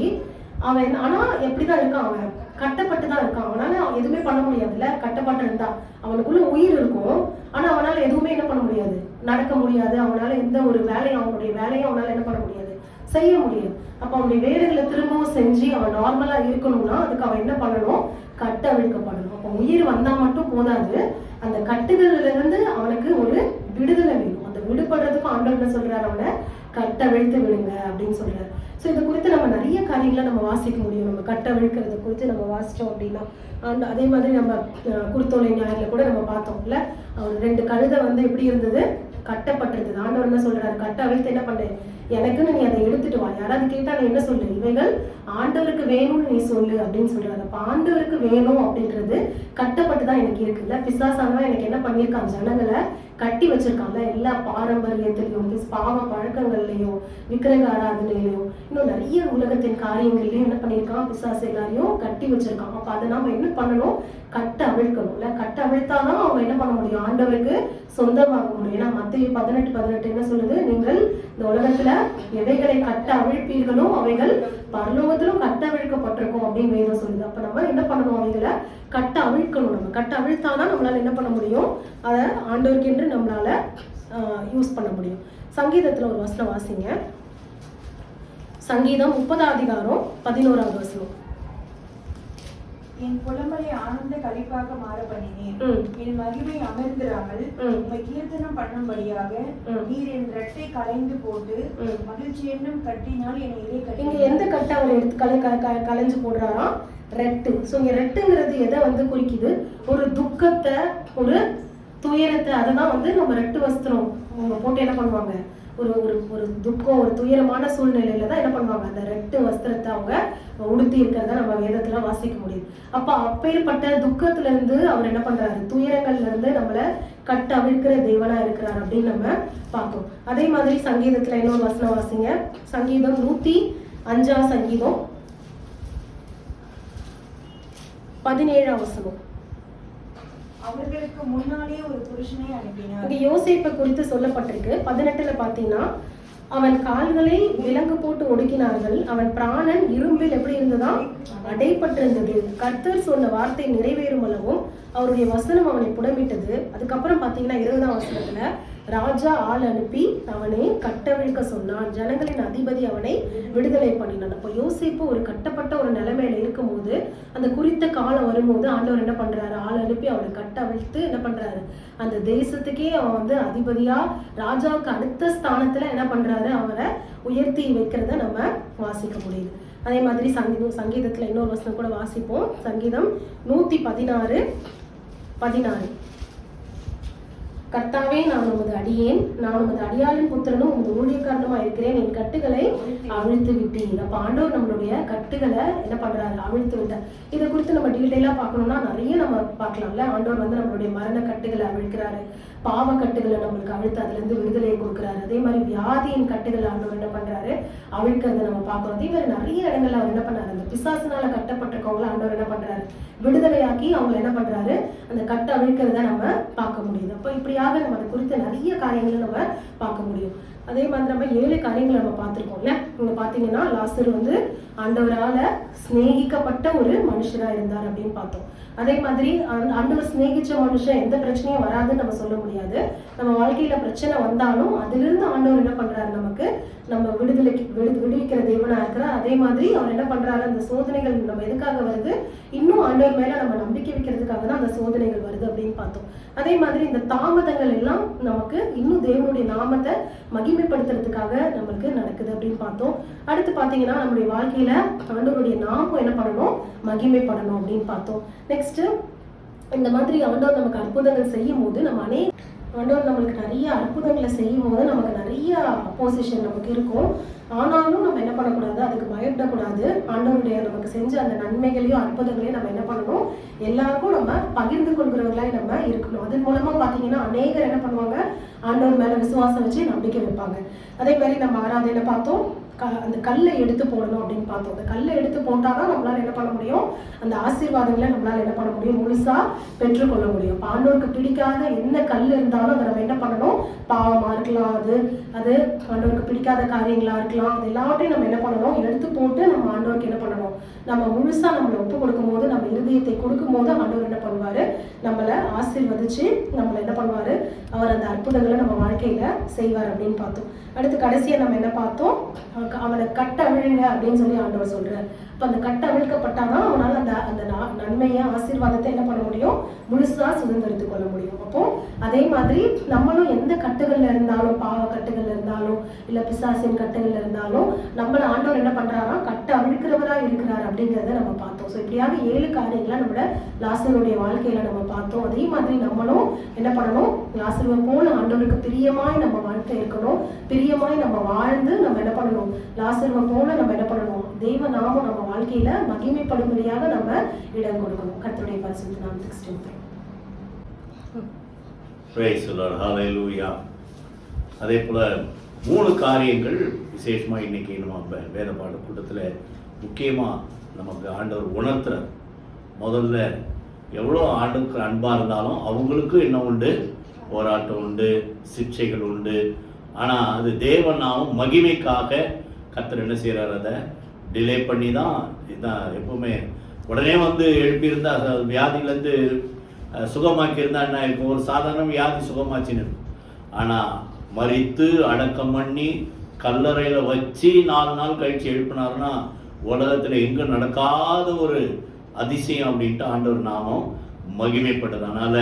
அவன் ஆனா எப்படிதான் இருக்கான், அவன் கட்டப்பட்டுதான் இருக்கான். அவனால எதுவுமே பண்ண முடியாதுல்ல, கட்டப்பட்டு இருந்தா அவனுக்குள்ள உயிர் இருக்கும், ஆனா அவனால எதுவுமே என்ன பண்ண முடியாது, நடக்க முடியாது. அவனால எந்த ஒரு வேலையும் அவனுடைய வேலையும் அவனால என்ன பண்ண முடியாது, செய்ய முடியும். அப்ப அவனுடைய வேலைகளை திரும்பவும் செஞ்சு அவன் நார்மலா இருக்கணும்னா அதுக்கு அவன் என்ன பண்ணணும், கட்ட அவிழ்க்கப்படணும். அப்ப உயிர் வந்தா மட்டும் போதாது, அந்த கட்டுகள்ல இருந்து அவனுக்கு ஒரு விடுதலை வேணும். அந்த விடுபடுறதுக்கு ஆண்டவர் என்ன சொல்றாரு, அவனை கட்டவிழ்த்து விடுங்க அப்படின்னு சொல்றாரு. ஸோ இதை குறித்து நம்ம நிறைய காரியங்களை நம்ம வாசிக்க முடியும். நம்ம கட்டவிழ்க்கிறத குறித்து நம்ம வாசிச்சோம் அப்படின்னா, அதே மாதிரி நம்ம குருத்தோலை ஞாயிறுல கூட நம்ம பார்த்தோம்ல, அவர் 2 கழுதை வந்து எப்படி இருந்தது, கட்டப்பட்டிருந்தது. ஆண்டவர் என்ன சொல்றாரு, கட்டவிழ்த்து என்ன பண்ணு, எனக்குன்னு நீ அதை எடுத்துட்டு வா. யாராவது கேட்டா நீ என்ன சொல்லு, இவைகள் ஆண்டவருக்கு வேணும்னு நீ சொல்லு அப்படின்னு சொல்றாரு. அப்ப ஆண்டவருக்கு வேணும் அப்படின்றது கட்டப்பட்டுதான் எனக்கு இருக்குல்ல. பிசாசானவன் எனக்கு என்ன பண்ணியிருக்கான், ஜனங்களை கட்டி வச்சிருக்காங்க. எல்லா பாரம்பரியத்திலையும் பாவ பழக்கங்கள்லையும் விக்கிரக ஆராதனையிலையும் இன்னும் நிறைய உலகத்தின் காரியங்கள்லயும் என்ன பண்ணியிருக்கான், பிசாசு எல்லாரையும் கட்டி வச்சிருக்கான். அப்ப அதை நாம என்ன பண்ணணும், கட்ட அவிழ்க்கணும்ல. கட்ட அவிழ்த்தாதான் அவங்க என்ன பண்ண முடியும், ஆண்டவருக்கு சொந்தமாக முடியும். ஏன்னா மத்தேயு 18:18 என்ன சொல்லுது, நீங்கள் இந்த உலகத்துல எவைகளை கட்ட அவிழ்ப்பீர்களோ அவைகள் பரலோகத்திலும் கட்ட அவிழ்க்கப்பட்டிருக்கும் அப்படின்னு வேதம் சொல்லுது. அப்ப நம்ம என்ன பண்ணணும், அவைகளை கட்ட அவிழ்க்கணும். நம்ம கட்ட அவிழ்த்தாதான் நம்மளால என்ன பண்ண முடியும், அதை ஆண்டவருக்கு என்று நம்மளால யூஸ் பண்ண முடியும். சங்கீதத்துல ஒரு வசனம் வாசிங்க. சங்கீதம் 30 அதிகாரம் 11வது வசனம். என் புலம்பலை ஆனந்த கழிப்பாக மாற பண்ணினேன், என் மகிமை அமர்ந்திராமல் உம்மை கீர்த்தனம் பண்ணும்படியாக நீர் என் ரெட்டை கலைந்து போட்டு மகிழ்ச்சி என்னும் கட்டினால் என்னை இதை கட்டி. இங்க எந்த கட்டை அவர் எடுத்து கலைஞ்சு போடுறாராம், ரெட்டு. ஸோ இங்க ரெட்டுங்கிறது எதை வந்து குறிக்குது, ஒரு துக்கத்தை, ஒரு துயரத்தை. அதுதான் வந்து நம்ம ரெட்டு வஸ்திரம் அவங்க போட்டு என்ன பண்ணுவாங்க, ஒரு ஒரு ஒரு துக்கம், ஒரு துயரமான சூழ்நிலையில தான் என்ன பண்ணுவாங்க, அந்த ரெட்டு வஸ்திரத்தை அவங்க உடுத்தி இருக்கிறத நம்ம வேதத்துல வாசிக்க முடியும். அப்ப அப்பேற்பட்ட துக்கத்துல இருந்து அவர் என்ன பண்றாரு, துயரங்கள்ல இருந்து நம்மளை கட்ட அவிழ்க்கிற தேவனா இருக்கிறார் அப்படின்னு நம்ம பார்க்கணும். அதே மாதிரி சங்கீதத்துல இன்னொரு வசனம் வாசிங்க. சங்கீதம் 105 சங்கீதம் 17 வசனம். அவர்களுக்கு முன்னாலே ஒரு புருஷனை அனுப்பினார். இங்க யோசேப்பை குறித்து சொல்லப்பட்டிருக்கு. 18 பாத்தீங்கன்னா, அவன் கால்களை விலங்கு போட்டு ஒடுக்கினார்கள், அவன் பிராணன் இரும்பில் எப்படி இருந்ததா, அடைப்பட்டிருந்தது. கர்த்தர் சொன்ன வார்த்தை நிறைவேறும் அளவும் அவருடைய வசனம் அவனை புடமிட்டது. அதுக்கப்புறம் பாத்தீங்கன்னா 20ஆம் வசனத்துல ராஜா ஆள் அனுப்பி அவனை கட்டவிழ்க்க சொன்னான், ஜனங்களின் அதிபதி அவனை விடுதலை பண்ணினான். அப்போ யோசேப்பு ஒரு கட்டப்பட்ட ஒரு நிலைமையில இருக்கும்போது, அந்த குறித்த காலம் வரும்போது ஆண்டவர் என்ன பண்றாரு, ஆள் அனுப்பி அவனை கட்டவிழ்த்து என்ன பண்றாரு, அந்த தேசத்துக்கே அவன் வந்து அதிபதியா ராஜாவுக்கு அடுத்த ஸ்தானத்துல என்ன பண்றாரு, அவரை உயர்த்தி வைக்கிறத நம்ம வாசிக்க முடியுது. அதே மாதிரி சங்கீதத்துல இன்னொரு வசனம் கூட வாசிப்போம். சங்கீதம் 116:16. கர்த்தாவே, நான் உமது அடியேன், நான் உமது அடியாளின் புத்திரனும் உமது ஊழியக்காரனுமா இருக்கிறேன், என் கட்டுகளை அவிழ்த்து விட்டீர். அப்ப ஆண்டவர் நம்மளுடைய கட்டுகளை என்ன பண்றாரு? அவிழ்த்து விட்டார். இதை குறித்து நம்ம டீட்டெயிலா பார்க்கணும்னா நிறைய நம்ம பார்க்கலாம்ல. ஆண்டவர் வந்து நம்மளுடைய மரண கட்டுகளை அவிழ்க்கிறாரு, பாவ கட்டுகளை நம்மளுக்கு அவிழ்த்து அதுல இருந்து விடுதலையை கொடுக்குறாரு. அதே மாதிரி வியாதியின் கட்டுகளை ஆண்டவர் என்ன பண்றாரு? அவிழ்க்கிறத நம்ம பார்க்கிறோம். அதே மாதிரி நிறைய இடங்கள்ல அவர் என்ன பண்ணாரு? அந்த பிசாசினால கட்டப்பட்டிருக்கவங்களை ஆண்டவர் என்ன பண்றாரு? விடுதலையாக்கி அவங்க என்ன பண்றாரு? அந்த கட்டை அவிழ்க்கிறத நம்ம பார்க்க முடியுது. அப்ப இப்படியாக நம்ம அதை குறித்த நிறைய காரியங்களை நம்ம பார்க்க முடியும். அதே மாதிரி நம்ம 7 காரியங்களை நம்ம பார்த்திருக்கோம்ல. இங்க பாத்தீங்கன்னா லாசரு வந்து ஆண்டவரால சிநேகிக்கப்பட்ட ஒரு மனுஷரா இருந்தார் அப்படின்னு பார்த்தோம். அதே மாதிரி ஆண்டவர் சிநேகிச்ச மனுஷன் எந்த பிரச்சனையும் வராதுன்னு நம்ம சொல்ல முடியாது. நம்ம வாழ்க்கையில பிரச்சனை வந்தாலும் அதிலிருந்து ஆண்டவர் என்ன பண்றாரு? நமக்கு நம்ம விடுவிக்கிற தேவனா இருக்கிறார். அதே மாதிரி அவர் என்ன பண்றாரு? அந்த சோதனைகள் நம்ம எதுக்காக வருது? இன்னும் ஆண்டவர் மேல நம்ம நம்பிக்கை வைக்கிறதுக்காக தான் அந்த சோதனைகள் வருது அப்படின்னு பார்த்தோம். அதே மாதிரி இந்த தாமதங்கள் எல்லாம் நமக்கு இன்னும் தேவனுடைய நாமத்தை மகிமைப்படுத்துறதுக்காக நம்மளுக்கு நடக்குது அப்படின்னு பார்த்தோம். அடுத்து பாத்தீங்கன்னா நம்மளுடைய வாழ்க்கையில ஆண்டவருடைய நாமம் என்ன பண்ணணும்? மகிமைப்படணும் அப்படின்னு பார்த்தோம். நெக்ஸ்ட், இந்த மாதிரி ஆண்டவர் நமக்கு அற்புதங்கள் செய்யும் போது ஆண்டவர் நம்மளுக்கு நிறைய அற்புதங்களை செய்யும் போது நமக்கு நிறைய அப்போசிஷன் நமக்கு இருக்கும். ஆனாலும் நம்ம என்ன பண்ணக்கூடாது? அதுக்கு பயப்படக்கூடாது. ஆண்டவருடைய நமக்கு செஞ்ச அந்த நன்மைகளையும் அற்புதங்களையும் நம்ம என்ன பண்ணணும்? எல்லாருக்கும் நம்ம பகிர்ந்து கொள்கிறவர்களாய் நம்ம இருக்கணும். அதன் மூலமா பாத்தீங்கன்னா அநேகர் என்ன பண்ணுவாங்க? ஆண்டவர் மேல விசுவாசம் வச்சு நம்பிக்கை வைப்பாங்க. அதே மாதிரி நம்ம ஆராதனை பார்த்தோம், அந்த கல்லை எடுத்து போடணும் அப்படின்னு பார்த்தோம். அந்த கல்லை எடுத்து போட்டாதான் நம்மளால என்ன பண்ண முடியும்? அந்த ஆசீர்வாதங்களை நம்மளால என்ன பண்ண முடியும்? முழுசா பெற்றுக்கொள்ள முடியும். ஆண்டவருக்கு பிடிக்காத என்ன கல் இருந்தாலும் அதை நம்ம என்ன பண்ணணும்? பாவமா இருக்கலாம், அது ஆண்டவருக்கு பிடிக்காத காரியங்களா இருக்கலாம், அது எல்லாத்தையும் நம்ம என்ன பண்ணணும்? எடுத்து போட்டு நம்ம ஆண்டவருக்கு என்ன பண்ணணும்? நம்ம முழுசா நம்மளை ஒப்பு கொடுக்கும் போது, நம்ம இருதயத்தை கொடுக்கும் போது ஆண்டவர் என்ன பண்ணுவாரு? நம்மளை ஆசீர்வதிச்சு நம்மளை என்ன பண்ணுவாரு? அவர் அந்த அற்புதங்களை நம்ம வாழ்க்கையில செய்வார் அப்படின்னு பார்த்தோம். அடுத்து கடைசியா நம்ம என்ன பார்த்தோம்? அவனை கட்ட அவிழுங்க அப்படின்னு சொல்லி ஆண்டவர் சொல்றாரு. அப்ப அந்த கட்ட அவிழ்க்கப்பட்டாதான் அவனால அந்த நன்மையை ஆசீர்வாதத்தை என்ன பண்ண முடியும்? முழுசா சுதந்திரத்து கொள்ள முடியும். அப்போ அதே மாதிரி நம்மளும் எந்த கட்டுகள்ல இருந்தாலும், பாவ கட்டுகள்ல இருந்தாலும், இல்ல பிசாசின் கட்டுகள்ல இருந்தாலும், நம்மள ஆண்டவர் என்ன பண்றாரா? கட்ட அவிழ்க்கிறவரா இருக்கிறார் அப்படிங்கிறத நம்ம பார்த்தோம். ஸோ இப்படியாக 7 காரியங்களை நம்மளோட லாசருடைய வாழ்க்கையில நம்ம பார்த்தோம். அதே மாதிரி நம்மளும் என்ன பண்ணணும்? லாசருவை போல ஆண்டவருக்கு பிரியமாய் நம்ம வாழ்க்கை இருக்கணும். பிரியமாய் நம்ம வாழ்ந்து நம்ம என்ன பண்ணணும்? லாசருவை போல நம்ம என்ன பண்ணணும்? தெய்வ நாமம் நம்ம வாழ்க்கையில மகிமைப்படும்படியாக நம்ம இடம் கொடுக்கணும். கர்த்தருடைய பரிசுத்த நாமத்துக்கு ஸ்தோத்திரம். Praise the Lord. Hallelujah. அதே போல 3 காரியங்கள் விசேஷமா இன்னைக்கு நம்ம வேத பாட கூட்டத்தில் முக்கியமா நமக்கு ஆண்டவர் உணர்த்துறார். முதல்ல எவ்வளோ ஆண்டுக்கு அன்பா இருந்தாலும் அவங்களுக்கு என்ன உண்டு? போராட்டம் உண்டு, சிக்ஷைகள் உண்டு. ஆனா அது தேவனாவும் மகிமைக்காக கர்த்தர் என்ன செய்யறாரு? அதை டிலே பண்ணி தான். இதுதான் எப்பவுமே உடனே வந்து எழுப்பியிருந்தா வியாதியிலேருந்து சுகமாக்கி இருந்தா என்ன இருக்கும்? ஒரு சாதாரண வியாதி சுகமாச்சின்னு. ஆனா மரித்து அடக்கம் பண்ணி கல்லறையில வச்சு 4 நாள் கழிச்சு எழுப்பினாருன்னா உலகத்துல எங்க நடக்காத ஒரு அதிசயம் அப்படின்ட்டு ஆண்டவர் நாமம் மகிமைப்பட்டது. அதனால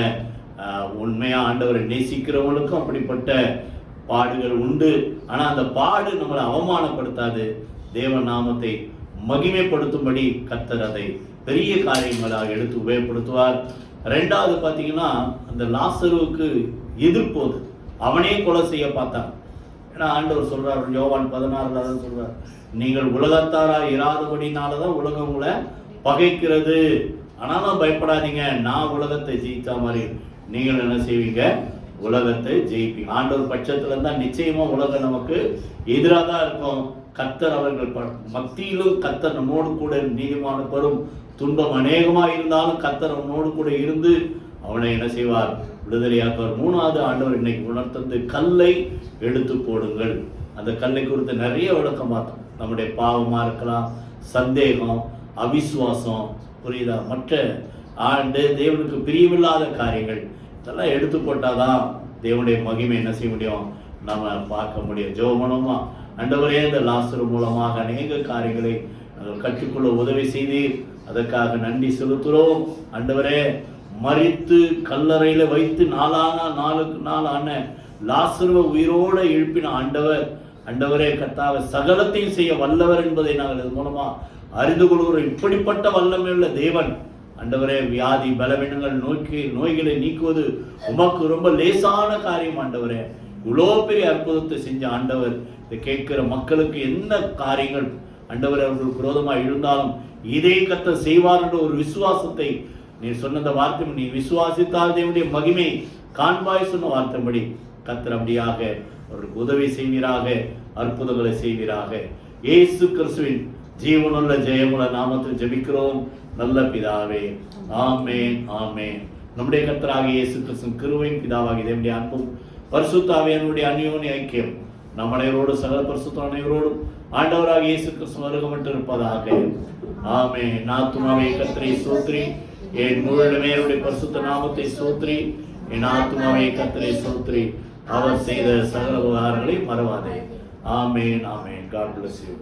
உண்மையா ஆண்டவரை நேசிக்கிறவங்களுக்கும் அப்படிப்பட்ட பாடுகள் உண்டு. ஆனா அந்த பாடு நம்மளை அவமானப்படுத்தாது. தேவ நாமத்தை மகிமைப்படுத்தும்படி கர்த்தர் அதை பெரிய காரியங்களாக எடுத்து உபயோகப்படுத்துவார். 2வது பார்த்தீங்கன்னா, அந்த லாசருவுக்கு எதிர்ப்போது அவனே கொலை செய்ய பார்த்தான். ஏன்னா ஆண்டவர் சொல்றார், யோவான் 16 சொல்றார், நீங்கள் உலகத்தாராக இராதபடினாலதான் உலகம் உங்களை பகைக்கிறது. ஆனாலும் பயப்படாதீங்க, நான் உலகத்தை ஜெயிச்ச மாதிரி நீங்கள் என்ன செய்வீங்க? உலகத்தை ஜெயிப்பீங்க. ஆண்டவர் பட்சத்துல தான் நிச்சயமா உலகம் நமக்கு எதிராக தான் இருக்கும். கர்த்தர் அவர்கள் மத்தியிலும் கர்த்தர் நம்மோடு கூட நீதிமான பெரும் துன்பம் அநேகமா இருந்தாலும் கர்த்தர் அவனோடு கூட இருந்து அவனை என்ன செய்வார்? விடுதலையாக்குவார். 3வது ஆண்டவர் இன்னைக்கு உணர்த்தந்து கல்லை எடுத்து போடுங்கள். அந்த கல்லை குறித்து நிறைய விளக்கம் பார்த்தோம். நம்முடைய பாவமா இருக்கலாம், சந்தேகம், அவிசுவாசம், புரியுதா, மற்ற தேவனுக்கு பிரியமில்லாத காரியங்கள், இதெல்லாம் எடுத்து போட்டாதான் தேவனுடைய மகிமை என்ன செய்ய முடியும்? நம்ம பார்க்க முடியும். ஜெபமனமா ஆண்டவரே, இந்த லாசரு மூலமாக அநேக காரியங்களை கற்றுக்கொள்ள உதவி செய்தீர், அதற்காக நன்றி செலுத்துகிறோம். ஆண்டவரே, மரித்து கல்லறையில வைத்து 4 நாள் ஆன லாசருவை உயிரோட எழுப்பின ஆண்டவரே கர்த்தாவே, சகலத்தையும் செய்ய வல்லவர் என்பதை நாங்கள் இது மூலமா அறிந்து கொள்கிறோம். இப்படிப்பட்ட வல்லமை உள்ள தேவன் ஆண்டவரே, வியாதி பலவீனங்கள் நோய்களை நீக்குவது உமக்கு ரொம்ப லேசான காரியம் ஆண்டவரே. இவ்வளோ பெரிய அற்புதத்தை செஞ்ச ஆண்டவர், இதை கேட்கிற மக்களுக்கு என்ன காரியங்கள் ஆண்டவர் அவர்களுக்கு விரோதமாக இருந்தாலும் இதை கர்த்தர் செய்வார் என்ற ஒரு விசுவாசத்தை நீ சொன்ன வார்த்தை, நீ விசுவாசித்தால் தேவனுடைய மகிமை காண்பாய் சொன்ன வார்த்தைப்படி கர்த்தர் அப்படியாக அவர்களுக்கு உதவி செய்வீராக, அற்புதங்களை செய்வீராக. இயேசு கிறிஸ்துவின் ஜீவனுள்ள ஜெயமுள்ள நாமத்தில் ஜெபிக்கிறோம் நல்ல பிதாவே. ஆமென், ஆமென். நம்முடைய கர்த்தராகிய இயேசு கிறிஸ்துவின் கிருபையின் பிதாவாகிய தேவனுடைய அன்பும் பரிசுத்த ஆவியானவருடைய அந்யோன்ய ஐக்கியம் நம் அனைவரோடு சகல பரிசுத்த அனைவரோடும் ஆண்டவராகிய இயேசு கிறிஸ்து வருகமட்டு இருப்பதாக. ஆமென். ஆத்துமாவே கர்த்தரை ஸ்தோத்திரி, என் முழு மேலுடைய பரிசுத்த நாமத்தை ஸ்தோத்திரி. என் ஆத்துமாவே கர்த்தரை ஸ்தோத்திரி, அவர் செய்த சகல உபகாரங்களை மறவாதே. ஆமென், ஆமென். God bless you.